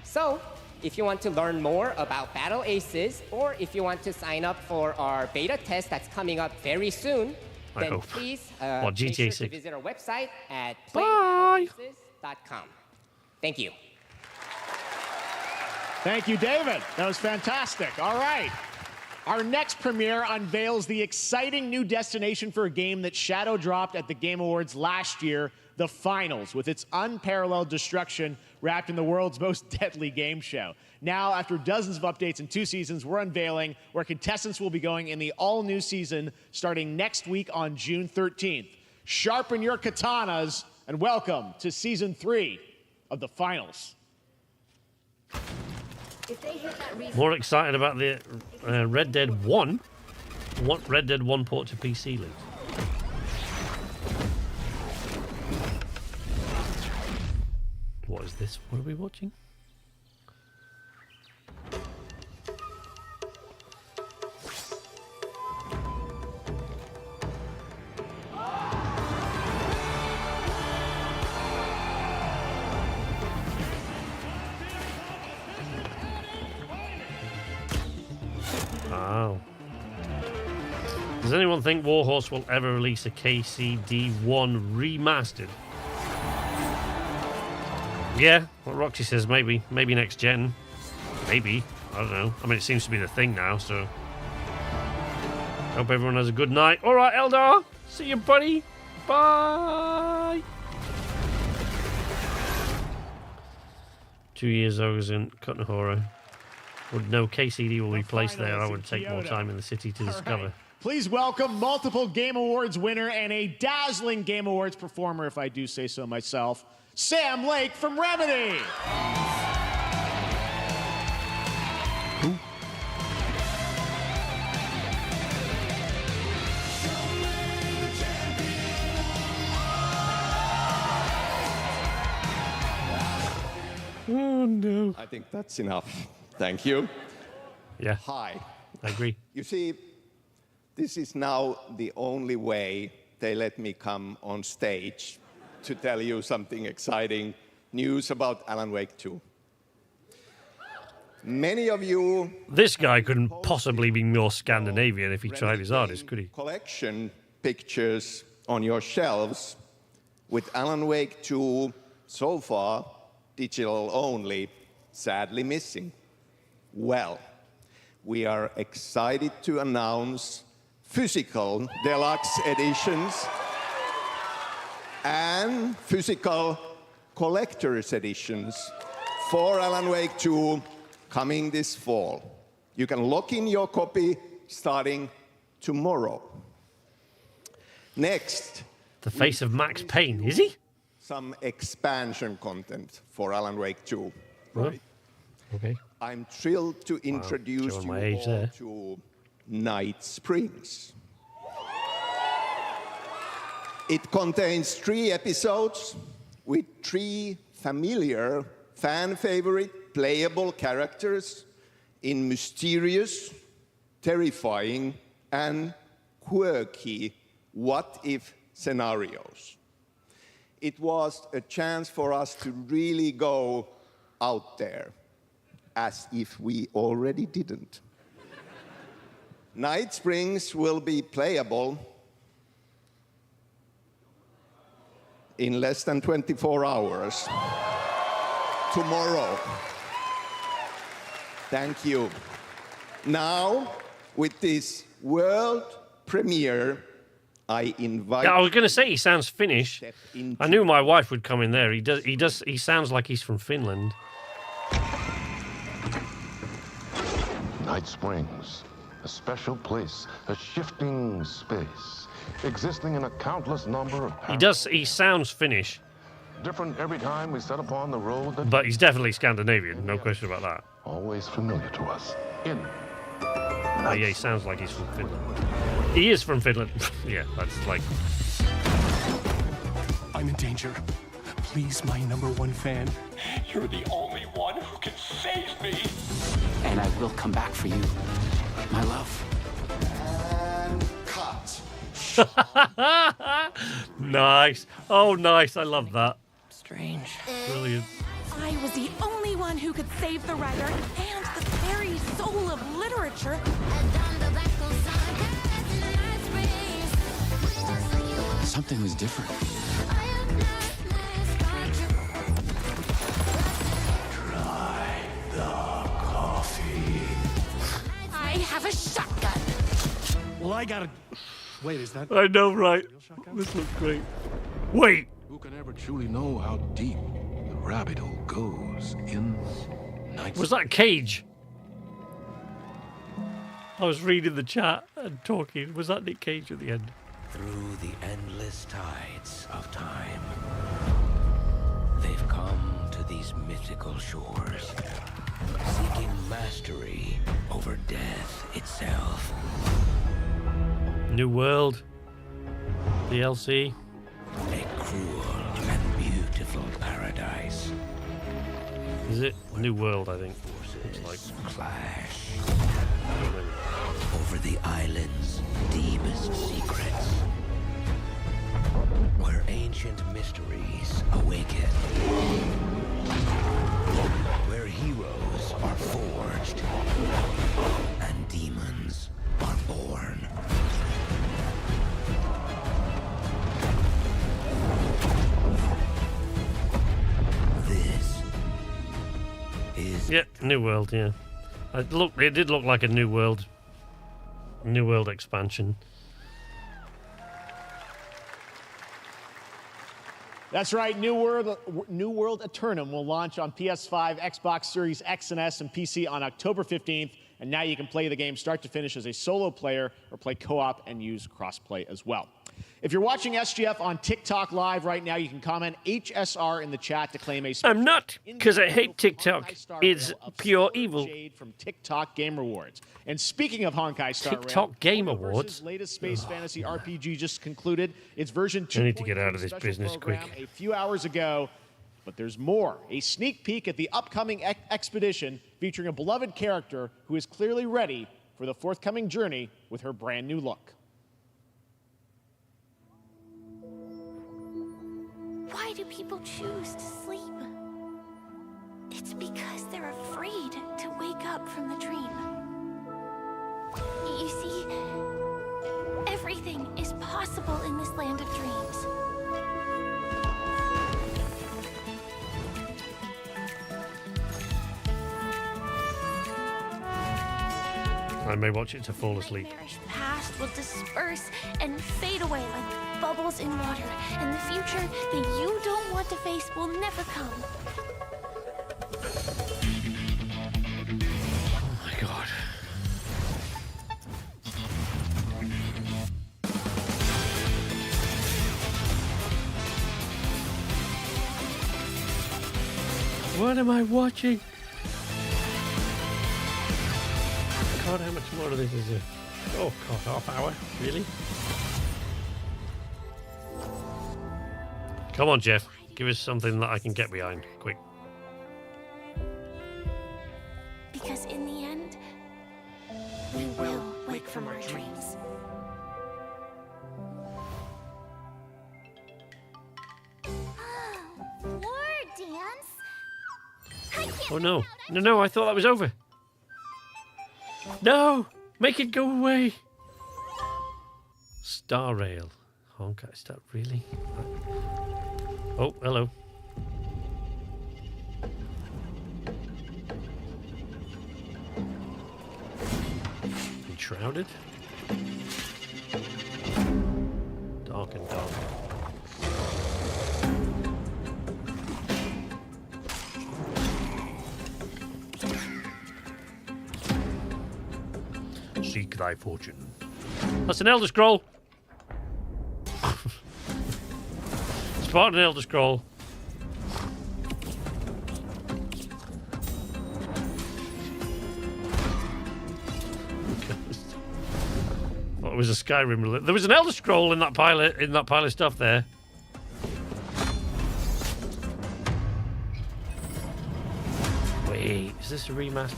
So, if you want to learn more about Battle Aces, or if you want to sign up for our beta test that's coming up very soon, then please GTA make sure 6. to visit our website at playaces.com. Thank you. Thank you, David. That was fantastic. All right. Our next premiere unveils the exciting new destination for a game that shadow dropped at the Game Awards last year, the Finals, with its unparalleled destruction wrapped in the world's most deadly game show. Now, after dozens of updates and 2 seasons, we're unveiling where contestants will be going in the all-new season starting next week on June 13th. Sharpen your katanas and welcome to Season 3 of the Finals. More excited about the Red Dead 1. What Red Dead 1 port to PC leaks? What is this? What are we watching? Wow. Does anyone think Warhorse will ever release a KCD1 remastered? Yeah, what Roxy says, maybe next gen. Maybe. I don't know. I mean, it seems to be the thing now, so. Hope everyone has a good night. All right, Eldar. See you, buddy. Bye. 2 years I was in Kutnahora. Would know KCD will be placed there. I would take more time in the city to discover. Right. Please welcome multiple Game Awards winner and a dazzling Game Awards performer, if I do say so myself, Sam Lake from Remedy. Oh, no. I think that's enough. Thank you. Yeah. Hi. I agree. You see, this is now the only way they let me come on stage to tell you something exciting news about Alan Wake 2. Many of you... This guy couldn't possibly be more Scandinavian if he tried his hardest, could he? Collection pictures on your shelves with Alan Wake 2 so far digital only, sadly missing. Well, we are excited to announce physical deluxe editions and physical collector's editions for Alan Wake 2 coming this fall. You can lock in your copy starting tomorrow. Next. The face of Max Payne, is he? Some expansion content for Alan Wake 2. Right. Okay. I'm thrilled to introduce you all to Night Springs. It contains 3 episodes with 3 familiar, fan-favorite, playable characters in mysterious, terrifying, and quirky what-if scenarios. It was a chance for us to really go out there, as if we already didn't. Night Springs will be playable in less than 24 hours. Tomorrow. Thank you. Now, with this world premiere, I invite... Yeah, I was going to say he sounds Finnish. I knew my wife would come in there. He sounds like he's from Finland. Night Springs, a special place, a shifting space, existing in a countless number of... He sounds Finnish. Different every time we set upon the road that... But he's definitely Scandinavian, no question about that. Always familiar to us. In Oh, yeah, he sounds like he's from Finland. He is from Finland. Yeah, that's like... I'm in danger. Please, my #1 fan. You're the only one who can save me. And I will come back for you, my love. And cut. Nice. Oh, nice. I love that. Strange. Brilliant. I was the only one who could save the writer and the very soul of literature. Something was different. Try the coffee. I have a shotgun. Well, I gotta... Wait, is that... I know, right? This looks great. Wait. Who can ever truly know how deep the rabbit hole goes in night? Was that Cage? I was reading the chat and talking. Was that Nick Cage at the end? Through the endless tides of time, they've come to these mythical shores, seeking mastery over death itself. New World. DLC. A cruel and beautiful paradise. Is it? New World, I think. Looks like. Clash over the island's deepest secrets, where ancient mysteries awaken, where heroes are forged and demons are born. This is Yep, New World, yeah. It did look like a New World expansion. That's right, New World Aeternum will launch on PS5, Xbox Series X and S, and PC on October 15th. And now you can play the game start to finish as a solo player or play co-op and use cross-play as well. If you're watching SGF on TikTok Live right now, you can comment HSR in the chat to claim a I'm not, because I hate TikTok. It's pure evil. From TikTok Game Awards. And speaking of Honkai Star Rail, TikTok Game Awards? latest space fantasy RPG just concluded. It's version 2. I need to get out of this business quick. A few hours ago, but there's more. A sneak peek at the upcoming expedition featuring a beloved character who is clearly ready for the forthcoming journey with her brand new look. Why do people choose to sleep? It's because they're afraid to wake up from the dream. You see, everything is possible in this land of dreams. I may watch it to fall asleep. Nightmarish past will disperse and fade away like bubbles in water, and the future that you don't want to face will never come. Oh my god. What am I watching? God, how much more of this is there? Oh god, half hour? Really? Come on, Jeff. Give us something that I can get behind. Quick. Because in the end, we will wake from our dreams. War dance? Oh no. No, I thought that was over. No! Make it go away! Star Rail. Honkai Star, really? Oh, hello. Enshrouded? Dark and dark. Seek thy fortune. That's an Elder Scroll. Spartan Elder Scroll. was a Skyrim. There was an Elder Scroll in that pile of stuff there. Wait, is this a remaster?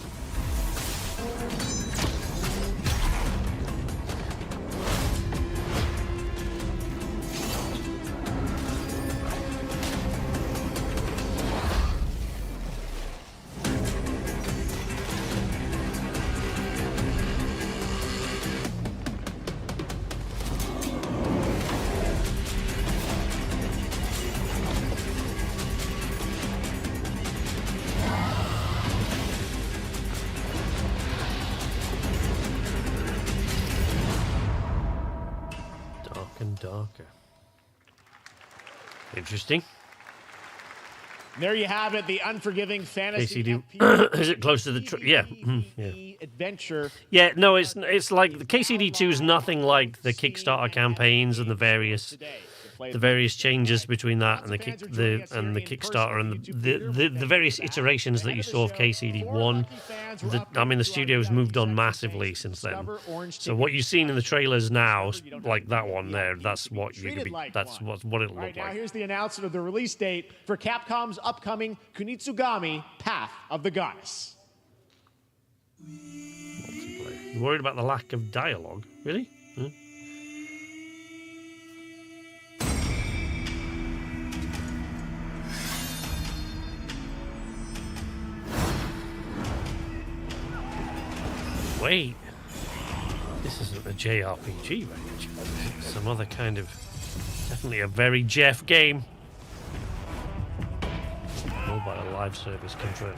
Darker. Interesting. There you have it, the unforgiving fantasy. KCD. Is it close to the? Yeah. Yeah. Adventure. Yeah. No, it's like the KCD2 is nothing like the Kickstarter campaigns and the various changes between that and the Kickstarter and the various iterations that you saw of KCD1. I mean, the studio's moved on massively since then. So what you've seen in the trailers now, like that one there, that's what what it'll look like. Now here's the announcement of the release date for Capcom's upcoming Kunitsugami Path of the Goddess. Multiplayer. You worried about the lack of dialogue? Really? Huh? Wait, this isn't a JRPG, right? It's some other kind of, definitely a very Jeff game. Mobile live service control.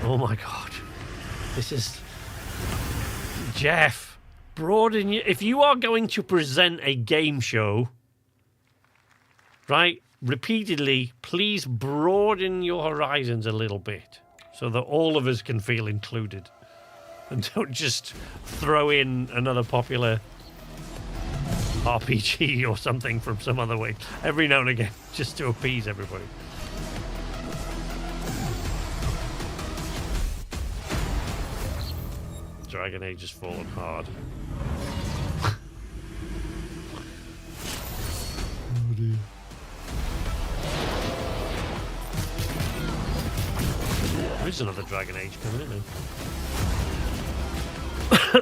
Oh my god. This is... Jeff, broaden your... If you are going to present a game show, right, repeatedly, please broaden your horizons a little bit so that all of us can feel included. And don't just throw in another popular RPG or something from some other way every now and again, just to appease everybody. Dragon Age has fallen hard. Oh dear. There is another Dragon Age coming, isn't there?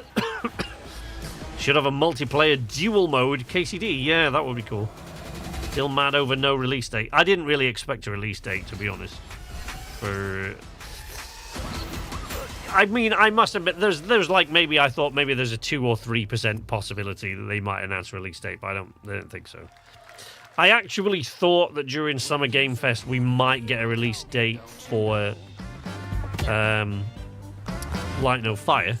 Should have a multiplayer dual mode KCD. Yeah, that would be cool. Still mad over no release date. I didn't really expect a release date, to be honest. I mean, I must admit, there's like maybe I thought maybe there's a 2 or 3% possibility that they might announce a release date, but I don't think so. I actually thought that during Summer Game Fest we might get a release date for Light No Fire.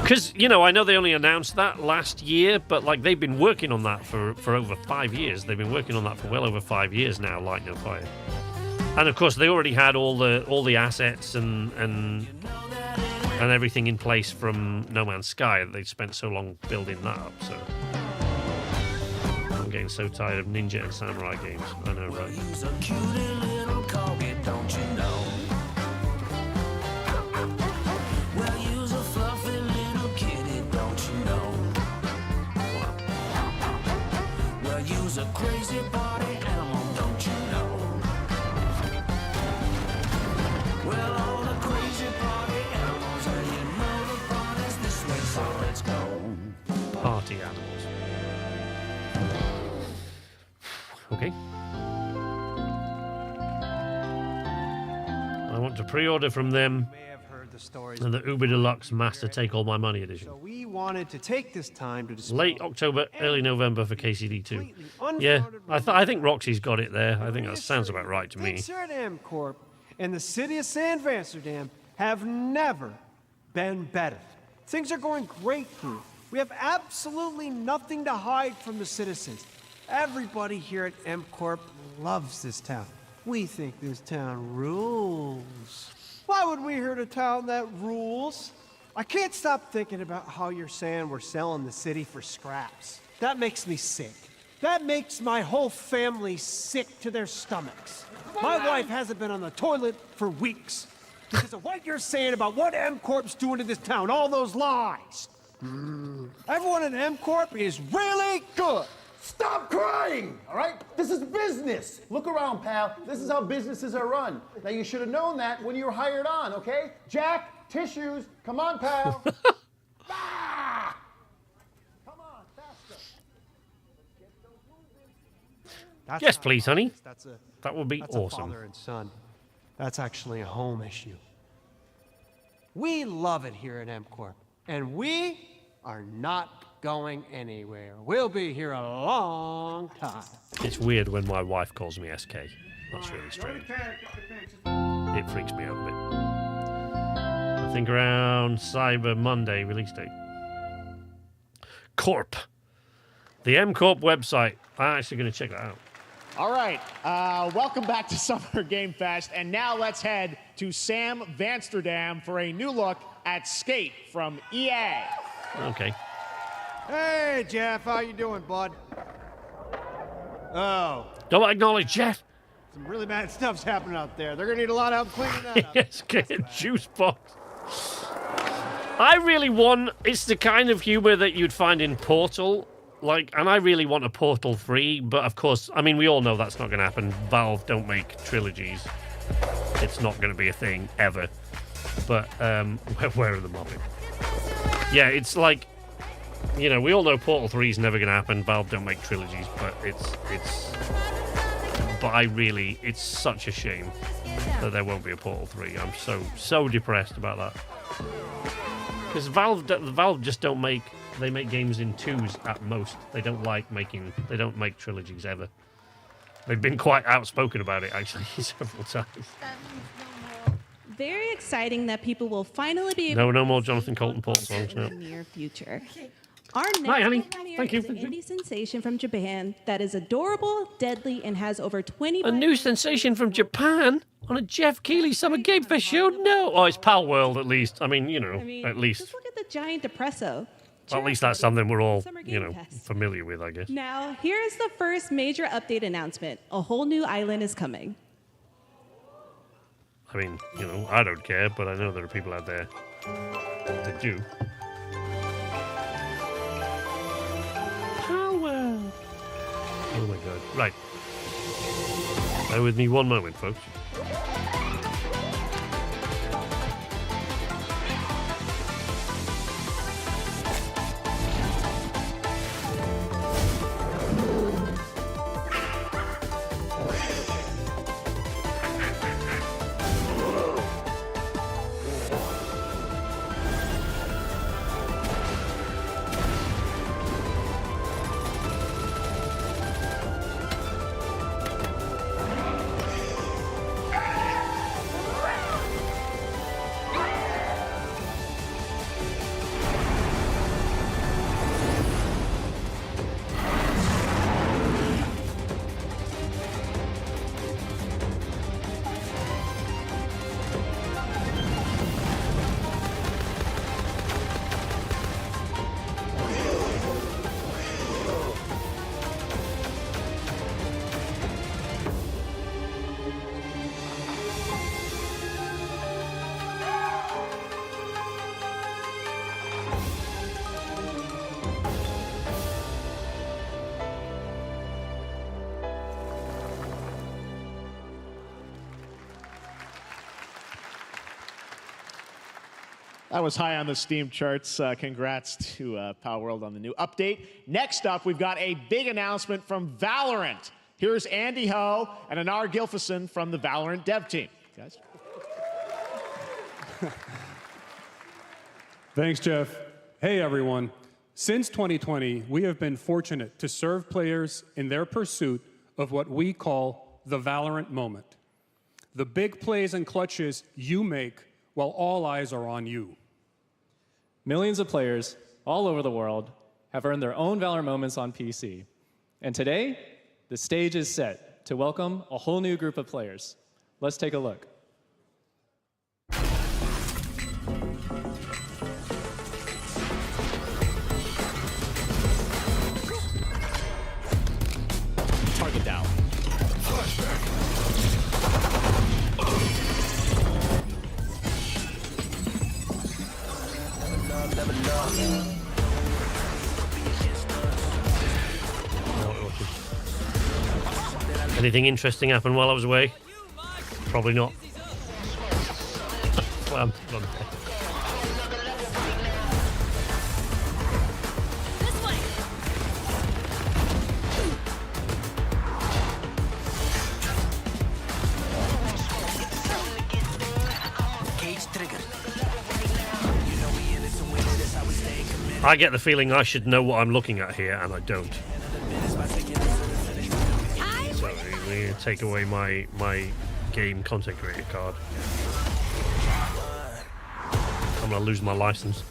Because, you know, I know they only announced that last year, but like they've been working on that for over 5 years. They've been working on that for well over 5 years now, Light No Fire. And of course, they already had all the assets and everything in place from No Man's Sky. They spent so long building that up. So I'm getting so tired of ninja and samurai games. I know, right? A crazy body animal, don't you know? Well, all the crazy party animals, and you know the party's this way, so let's go. Party animals. Okay. I want to pre-order from them and the Uber Deluxe Master Take All My Money edition. So we wanted to take this time to display late October, early November for KCD2. Yeah, I think Roxy's got it there. I think that sounds about right to me. Amsterdam Corp and the city of San Amsterdam have never been better. Things are going great here. We have absolutely nothing to hide from the citizens. Everybody here at M Corp loves this town. We think this town rules. Why would we hurt a town that rules? I can't stop thinking about how you're saying we're selling the city for scraps. That makes me sick. That makes my whole family sick to their stomachs. My wife hasn't been on the toilet for weeks because of what you're saying about what M-Corp's doing to this town, all those lies. Everyone in M-Corp is really good. Stop crying, all right? This is business. Look around, pal. This is how businesses are run. Now, you should have known that when you were hired on, okay? Jack, tissues. Come on, pal. Ah! Come on, faster. Yes, please, honey. That's a, That would be that's awesome. A father and son. That's actually a home issue. We love it here at M-Corp, and we are not going anywhere. We'll be here a long time. It's weird when my wife calls me SK. That's really strange. It freaks me out a bit. I think around Cyber Monday release date. Corp. The M-Corp website. I'm actually going to check that out. All right, welcome back to Summer Game Fest, and now let's head to Sam Vansterdam for a new look at Skate from EA. Okay. Hey, Jeff, how you doing, bud? Oh. Don't acknowledge Jeff. Some really bad stuff's happening out there. They're gonna need a lot of help cleaning that up. Yes, get juice box. I really want. It's the kind of humor that you'd find in Portal. Like, and I really want a Portal 3, but of course, I mean, we all know that's not going to happen. Valve don't make trilogies. It's not going to be a thing, ever. But, where are the mobbing? Yeah, it's like, you know, we all know Portal 3 is never going to happen. Valve don't make trilogies, but but it's such a shame that there won't be a Portal 3. I'm so depressed about that. Because Valve just don't make... They make games in twos at most. They don't make trilogies ever. They've been quite outspoken about it, actually, several times. Very exciting that people will finally be able No more Jonathan Colton Portal songs, no. in the near future. Our next Hi, honey. premiere Thank you. is an indie sensation from Japan that is adorable, deadly, and has over 20... A new sensation from Japan on a Jeff Keighley Summer Game Fest show? No. Oh, it's Pal World, at least. I mean, at least. Just look at the giant depresso. At least that's something we're all, familiar with, I guess. Now, here's the first major update announcement. A whole new island is coming. I mean, I don't care, but I know there are people out there that do. Pal World. Oh my god. Right. Bear with me one moment, folks. That was high on the Steam charts. Congrats to Pal World on the new update. Next up, we've got a big announcement from Valorant. Here's Andy Ho and Anar Gilfison from the Valorant dev team. Guys. Thanks, Jeff. Hey, everyone. Since 2020, we have been fortunate to serve players in their pursuit of what we call the Valorant moment. The big plays and clutches you make while all eyes are on you. Millions of players all over the world have earned their own Valorant moments on PC. And today, the stage is set to welcome a whole new group of players. Let's take a look. Target down. Anything interesting happen while I was away? Probably not. Well, I'm I get the feeling I should know what I'm looking at here, and I don't. So we take away my game content creator card. I'm gonna lose my license.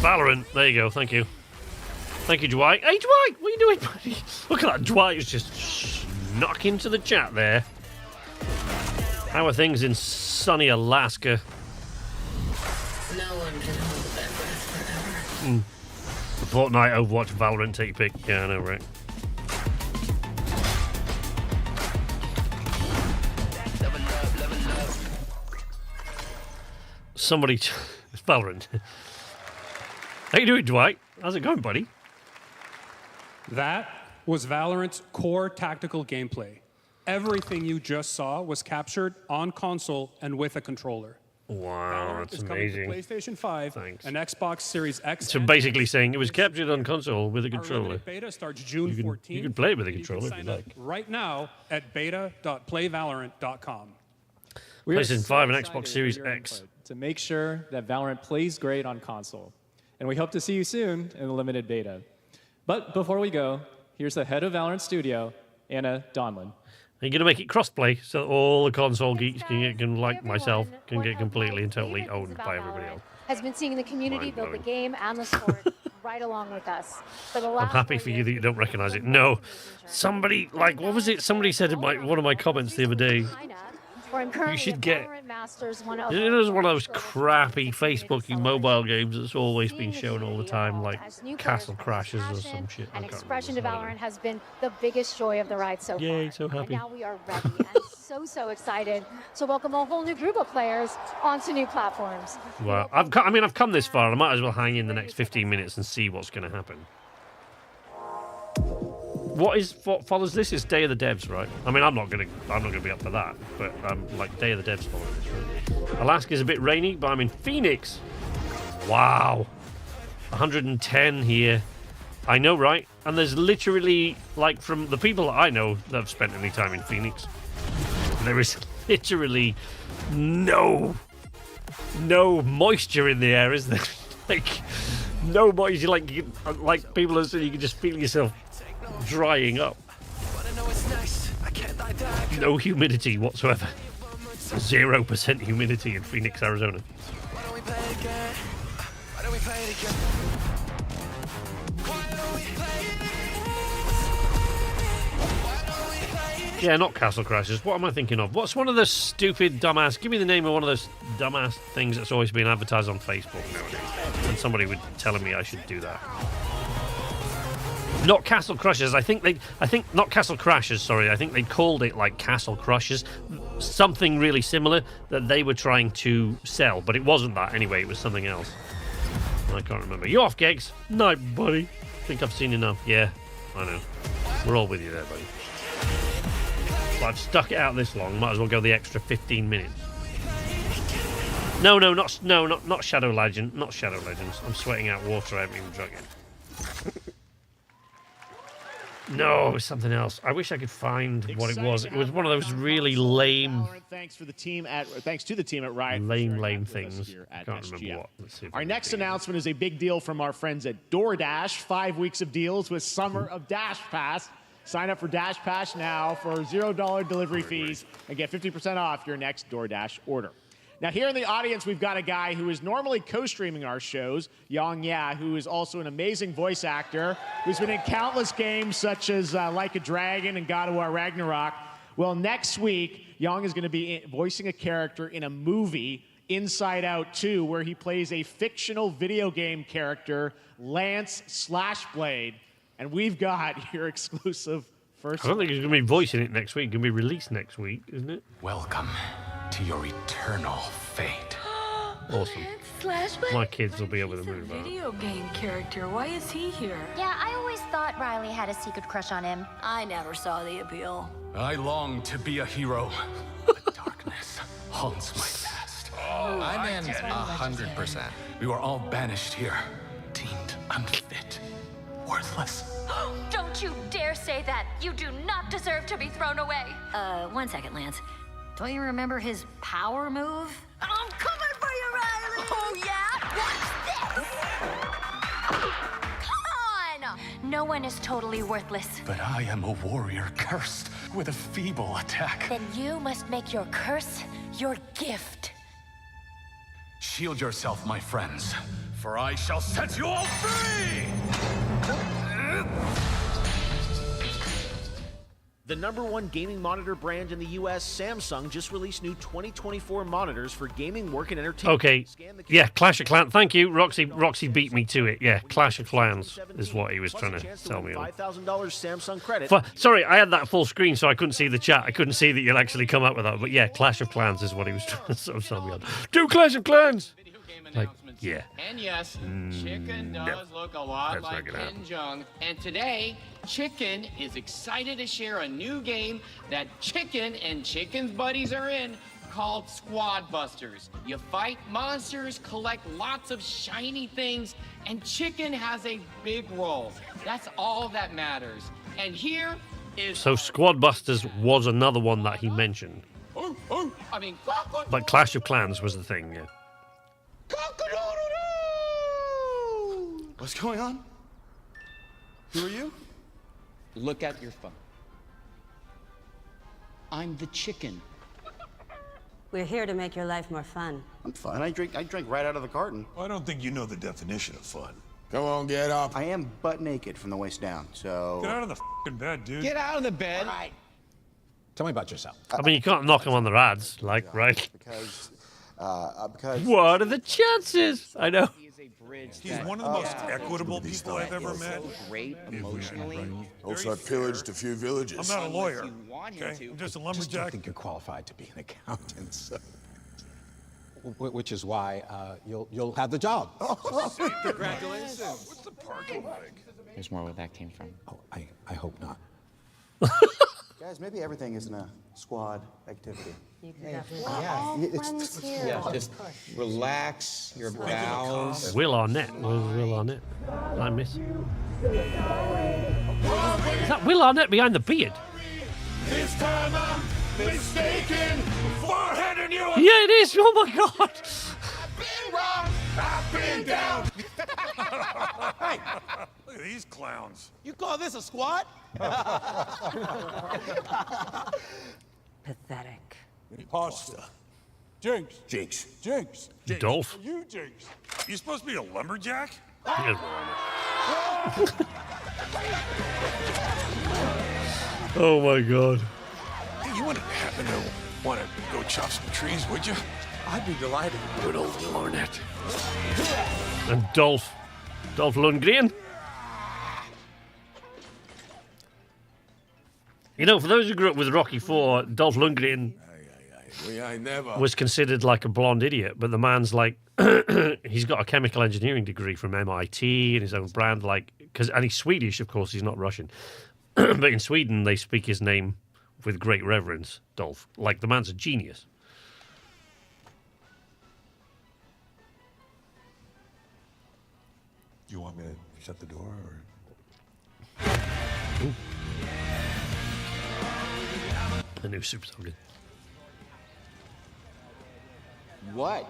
Valorant, there you go, thank you. Thank you, Dwight. Hey, Dwight, what are you doing, buddy? Look at that, Dwight is just knocking into the chat there. How are things in sunny Alaska? No one can hold that breath forever. Fortnite, Overwatch, Valorant, take your pick. Yeah, I know, right? Somebody... It's Valorant. How you doing, Dwight? How's it going, buddy? That was Valorant's core tactical gameplay. Everything you just saw was captured on console and with a controller. Wow, that's amazing. Coming to PlayStation 5 Thanks. and Xbox Series X. So basically saying it was captured on console with a Our controller. limited beta starts June 14th. You can play it with a controller if you sign up like. right now at beta.playvalorant.com. We are PlayStation 5 and Xbox excited Series for your X. input to make sure that Valorant plays great on console. And we hope to see you soon in the limited beta. But before we go, here's the head of Valorant Studio, Anna Donlin. Are you going to make it crossplay so that all the console geeks can like myself, can get completely and totally owned by everybody else? Has been seeing the community build the game and the sport right along with us. For the I'm last happy for you that you don't recognize it. No. Somebody, like, what was it? Somebody said in one of my comments the other day, you should get... It is one of those crappy Facebooky mobile games that's always been shown all the time, like Castle Crashers or some shit. and expression to Valorant has been the biggest joy of the ride so far. Yay, so happy. And now we are ready and so excited to welcome a whole new group of players onto new platforms. Well, I've come this far. I might as well hang in the next 15 minutes and see what's going to happen. What follows this is Day of the Devs, right? I mean, I'm not gonna be up for that, but like Day of the Devs following this, right? Alaska's a bit rainy, but I'm in Phoenix. Wow, 110 here. I know, right? And there's literally, like, from the people that I know that have spent any time in Phoenix, there is literally no moisture in the air, is there? Like, no moisture. Like people are saying, you can just feel yourself drying up. No humidity whatsoever. 0% humidity in Phoenix, Arizona. Yeah, not Castle Crashers. What am I thinking of? What's one of the stupid dumbass... Give me the name of one of those dumbass things that's always been advertised on Facebook nowadays. And somebody would telling me I should do that. Not Castle Crushers. I think not Castle Crashers, sorry. I think they called it like Castle Crushers. Something really similar that they were trying to sell, but it wasn't that anyway. It was something else. I can't remember. You off, Gegs? No, buddy. Think I've seen enough. Yeah, I know. We're all with you there, buddy. But I've stuck it out this long. Might as well go the extra 15 minutes. Not Shadow Legend. Not Shadow Legends. I'm sweating out water. I haven't even drunk it. No, it was something else. I wish I could find what it was. It was one of those really lame, Thanks to the team at Riot. lame things. Here at Can't SGF. remember what. Let's see if I Our can next see it. announcement is a big deal from our friends at DoorDash. 5 weeks of deals with Summer of Dash Pass. Sign up for Dash Pass now for $0 delivery fees and get 50% off your next DoorDash order. Now, here in the audience, we've got a guy who is normally co-streaming our shows, Yang Ya, who is also an amazing voice actor, who's been in countless games such as Like a Dragon and God of War Ragnarok. Well, next week, Yang is going to be voicing a character in a movie, Inside Out 2, where he plays a fictional video game character, Lance Slashblade. And we've got your exclusive first. I don't think he's going to be voicing it next week. It's going to be released next week, isn't it? Welcome to your eternal fate. Awesome. My kids will be able to move out. Video game character. Why is he here? Yeah, I always thought Riley had a secret crush on him. I never saw the appeal. I long to be a hero, but darkness haunts my past. I'm in 100%. We were all banished here, deemed unfit, worthless. Don't you dare say that. You do not deserve to be thrown away. 1 second, Lance. Don't you remember his power move? I'm coming for you, Riley! Oh, yeah? What's this? Come on! No one is totally worthless. But I am a warrior cursed with a feeble attack. Then you must make your curse your gift. Shield yourself, my friends, for I shall set you all free! The #1 gaming monitor brand in the U.S., Samsung, just released new 2024 monitors for gaming, work, and entertainment. Okay. Yeah, Clash of Clans. Thank you, Roxy. Roxy beat me to it. Yeah, Clash of Clans is what he was trying to tell me on. $5,000 Samsung credit. Sorry, I had that full screen, so I couldn't see the chat. I couldn't see that you'd actually come up with that. But yeah, Clash of Clans is what he was trying to sort of tell me on. Do Clash of Clans! Like, yeah. And yes, Chicken does look a lot That's not like gonna Ken happen. Jeong. And today, Chicken is excited to share a new game that Chicken and Chicken's buddies are in called Squad Busters. You fight monsters, collect lots of shiny things, and Chicken has a big role. That's all that matters. And here is... So Squad Busters was another one that he mentioned. I mean... But Clash of Clans was the thing, yeah. What's going on? Who are you? Look at your phone. I'm the chicken. We're here to make your life more fun. I'm fine. I drink right out of the carton. I don't think you know the definition of fun. Come on, get up. I am butt naked from the waist down, so... Get out of the f***ing bed, dude. Get out of the bed. All right. Tell me about yourself. I mean, you can't knock him on their ads, like, right? Because... What are the chances? I know. He's one of the most equitable people I've ever met. Great emotionally. Also, I pillaged a few villages. I'm not a lawyer, okay? I'm just a lumberjack. I think you're qualified to be an accountant, so... Which is why you'll have the job. Congratulations. What's the parking like? There's more where that came from. Oh, I hope not. Guys, maybe everything isn't a squad activity. Just relax your bowels. Will Arnett. Where's Will Arnett? I miss. Is that Will Arnett behind the beard? This time I'm mistaken. Foreheading you. Yeah, it is. Oh my god. I've been wrong. I've been down. Hey, look at these clowns. You call this a squad? Pathetic. Pasta. Jinx. Jinx. Jinx. Dolph. You Jinx. You supposed to be a lumberjack? Here's Will Arnett. Oh my god. Hey, you wouldn't happen to want to go chop some trees, would you? I'd be delighted. Good old Will Arnett. And Dolph Lundgren. You know, for those who grew up with Rocky IV, Dolph Lundgren was considered like a blonde idiot, but the man's like, he's got a chemical engineering degree from MIT and his own brand, and he's Swedish, of course, he's not Russian. But in Sweden, they speak his name with great reverence, Dolph. Like, the man's a genius. Do you want me to shut the door, or...? Ooh. The new Super Soldier. What?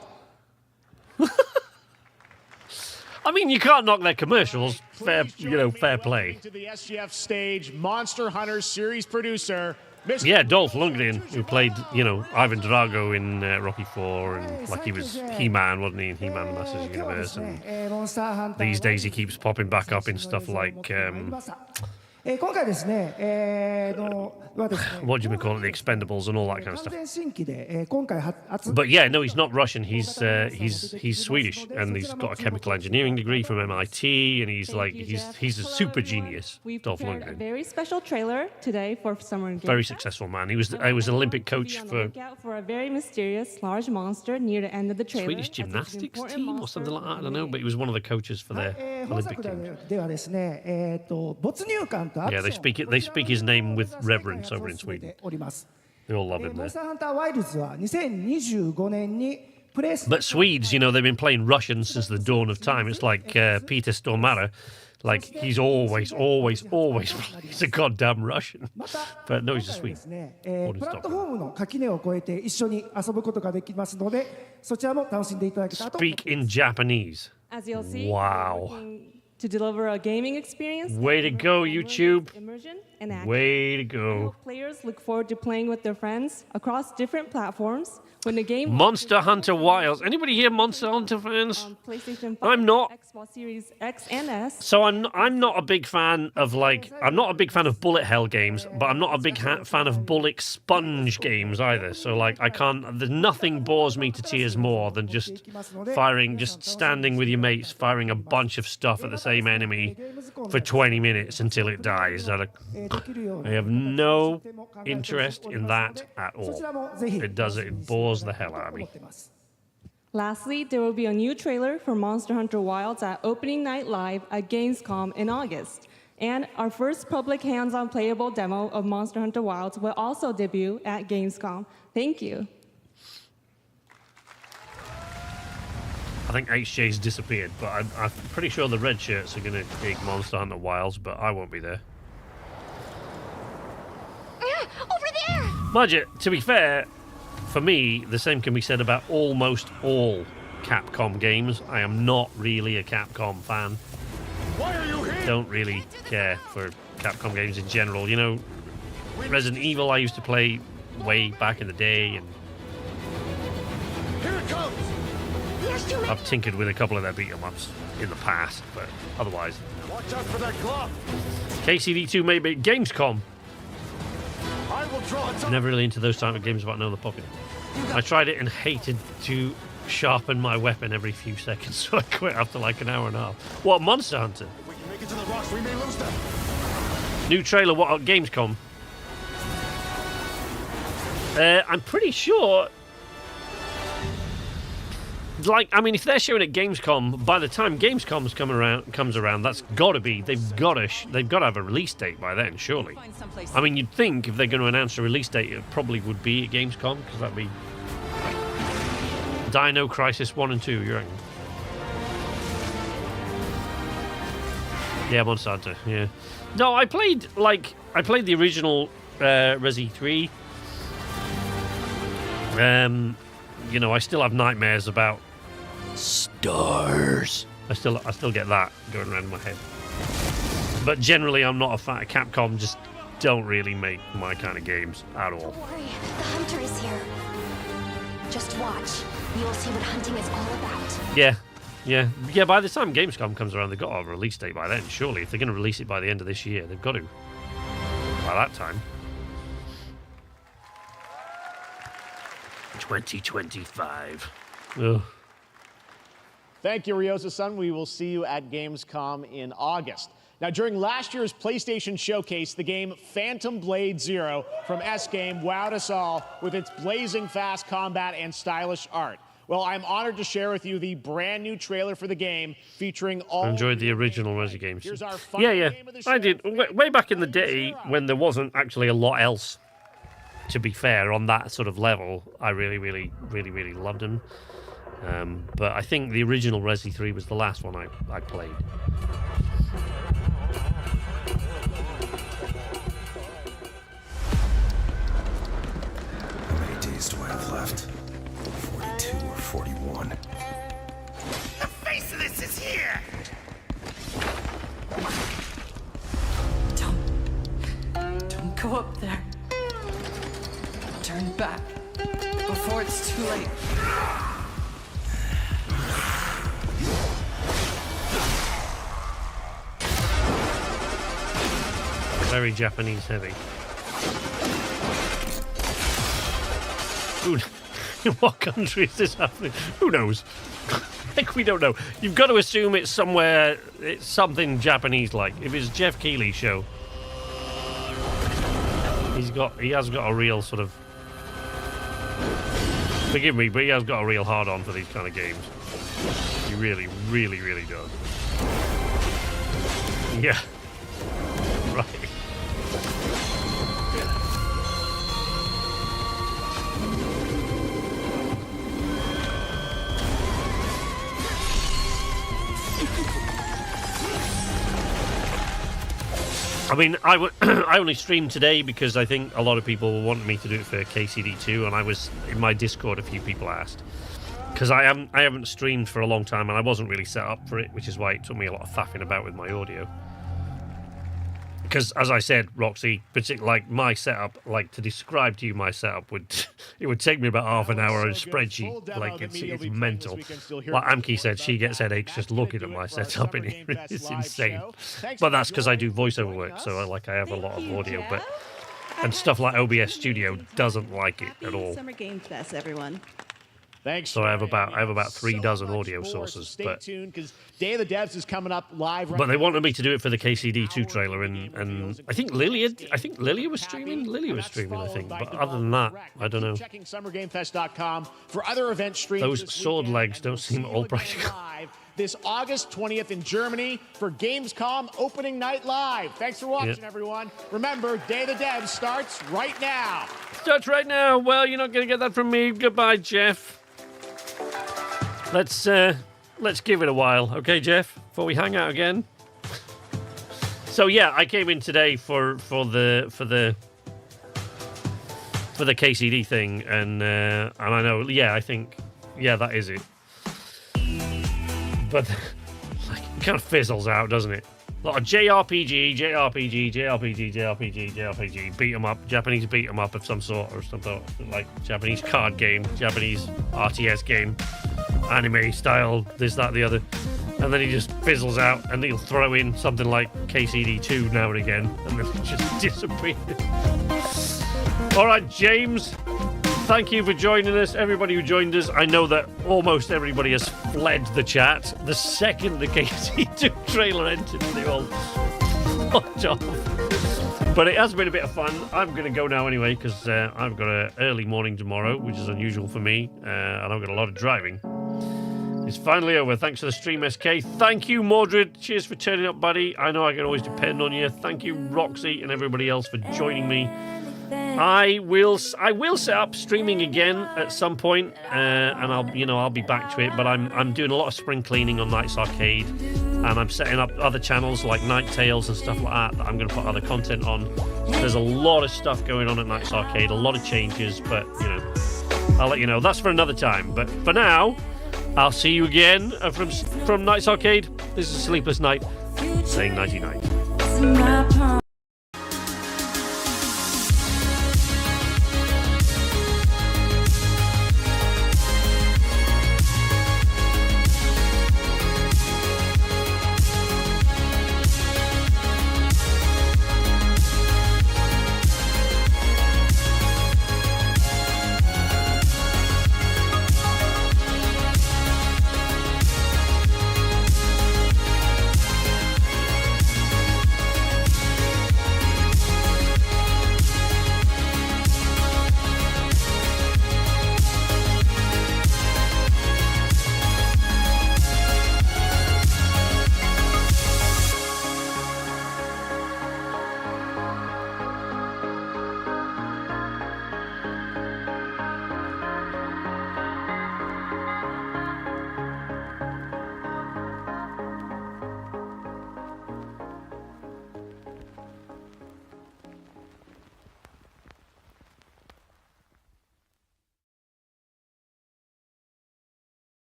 I mean, you can't knock their commercials. Fair play. To the SGF stage, Monster Hunter series producer. Mr. Yeah, Dolph Lundgren, who played, Ivan Drago in Rocky IV, and he was He-Man, wasn't he, in He-Man Masters Universe, and these days he keeps popping back up in stuff like, what do you call it, the Expendables and all that kind of stuff. But yeah, no, he's not Russian. He's Swedish, and he's got a chemical engineering degree from MIT, and he's a super genius. Dolph A Lundgren, very special trailer today for Summer Game very Fest. successful man. He was an Olympic coach for Look out for a very mysterious large monster near the end of the trailer. Swedish gymnastics team or something like that. I don't know, but he was one of the coaches for their Olympic team. Yeah, they speak his name with reverence over in Sweden. They all love him there. But Swedes, they've been playing Russian since the dawn of time. It's like Peter Stormare. Like, he's always plays a goddamn Russian. But no, he's a Swede. Speak in Japanese. As you'll see, wow. To deliver a gaming experience. Way to go, YouTube. Immersion and action. Way to go. Players look forward to playing with their friends across different platforms. When the game Monster Hunter Wilds. Anybody here Monster Hunter fans? PlayStation 5, I'm not. Xbox Series X and S. So I'm not a big fan of I'm not a big fan of bullet hell games, but I'm not a big fan of bullet sponge games either. So I can't. There's nothing bores me to tears more than just standing with your mates, firing a bunch of stuff at the same enemy for 20 minutes until it dies. I have no interest in that at all. It bores the hell out of me. Lastly, there will be a new trailer for Monster Hunter Wilds at Opening Night Live at Gamescom in August. And our first public hands-on playable demo of Monster Hunter Wilds will also debut at Gamescom. Thank you. I think HJ's disappeared, but I'm pretty sure the red shirts are going to take Monster Hunter Wilds, but I won't be there. Over there! Mind you, to be fair, for me, the same can be said about almost all Capcom games. I am not really a Capcom fan. Why are you here? Don't really care for Capcom games in general. Resident Evil I used to play way back in the day, and Here it comes! I've tinkered with a couple of their beat-em-ups in the past, but otherwise. Watch out for that glove! KCD2 maybe. Gamescom. I will draw it. Never really into those type of games, but I know they're popular. I tried it and hated to sharpen my weapon every few seconds, so I quit after an hour and a half. What, Monster Hunter? If we can make it to the rocks, we may lose them. New trailer, what, at Gamescom? I'm pretty sure... if they're showing at Gamescom, by the time Gamescom comes around, that's got to be they've got to have a release date by then, surely. You'd think if they're going to announce a release date, it probably would be at Gamescom, because that'd be Dino Crisis 1 and 2. You reckon? Yeah, Monster Hunter. Yeah. No, I played the original Resi 3. I still have nightmares about stars. I still get that going around in my head. But generally, I'm not a fan. Capcom just don't really make my kind of games at all. Don't worry, the hunter is here. Just watch. You'll see what hunting is all about. Yeah. By the time Gamescom comes around, they've got to have a release date by then. Surely, if they're going to release it by the end of this year, they've got to. By that time. 2025. Ugh. Thank you, Ryosa-san. We will see you at Gamescom in August. Now, during last year's PlayStation Showcase, the game Phantom Blade Zero from S-Game wowed us all with its blazing fast combat and stylish art. Well, I'm honored to share with you the brand new trailer for the game featuring all... I enjoyed the original Resi games. Yeah. I did. Way back in the day when there wasn't actually a lot else, to be fair, on that sort of level, I really loved them. But I think the original Resi 3 was the last one I played. 41. The face of this is here! Don't go up there. Turn back before it's too late. Very Japanese heavy. In what country is this happening? Who knows? Like, we don't know. You've got to assume it's somewhere, it's something Japanese-like. If it's Jeff Keighley's show, he has got a real sort of, forgive me, but he has got a real hard-on for these kind of games. He really, really, really does. Yeah. Right. I mean, I only streamed today because I think a lot of people wanted me to do it for KCD2, and I was in my Discord. A few people asked because I haven't streamed for a long time, and I wasn't really set up for it, which is why it took me a lot of faffing about with my audio. Because, as I said, Roxy, particularly like my setup, like to describe to you my setup would take me about half an hour on a spreadsheet. Like it's mental. Like Amki said, she gets headaches just looking at my setup in here. It's insane. But that's because I do voiceover work, so I have a lot of audio. But and stuff like OBS Studio doesn't like it at all. Summer Game Fest, everyone. Thanks. So I have about 3 dozen audio sources. Stay tuned because Day of the Devs is coming up live. But they wanted me to do it for the KCD2 trailer, and I think Lilia was streaming. Lilia was streaming, I think. But other than that, I don't know. Checking SummerGameFest.com for other event streams. Those sword legs don't seem all practical. This August 20th in Germany for Gamescom opening night live. Thanks for watching, Yep. everyone. Remember, Day of the Devs starts right now. Starts right now. Well, you're not going to get that from me. Goodbye, Jeff. Let's give it a while, okay, Jeff? Before we hang out again. So yeah, I came in today for the KCD thing, and I know, yeah, I think, yeah, that is it. But like, it kind of fizzles out, doesn't it? A lot of JRPG, beat 'em up, Japanese beat 'em up of some sort, or something like Japanese card game, Japanese RTS game, anime style, this, that, the other. And then he just fizzles out, and he'll throw in something like KCD2 now and again, and then it just disappears. All right, James, thank you for joining us. Everybody who joined us, I know that almost everybody has fled the chat the second the KC2 trailer entered. They all locked off. But it has been a bit of fun. I'm going to go now anyway because I've got an early morning tomorrow, which is unusual for me, and I've got a lot of driving. It's finally over. Thanks for the stream, SK. Thank you, Mordred. Cheers for turning up, buddy. I know I can always depend on you. Thank you, Roxy, and everybody else for joining me. I will set up streaming again at some point, and I'll be back to it. But I'm doing a lot of spring cleaning on Nights Arcade, and I'm setting up other channels like Night Tales and stuff like that I'm going to put other content on. There's a lot of stuff going on at Nights Arcade, a lot of changes, but I'll let you know. That's for another time. But for now, I'll see you again from Nights Arcade. This is Sleepless Night, saying nighty night.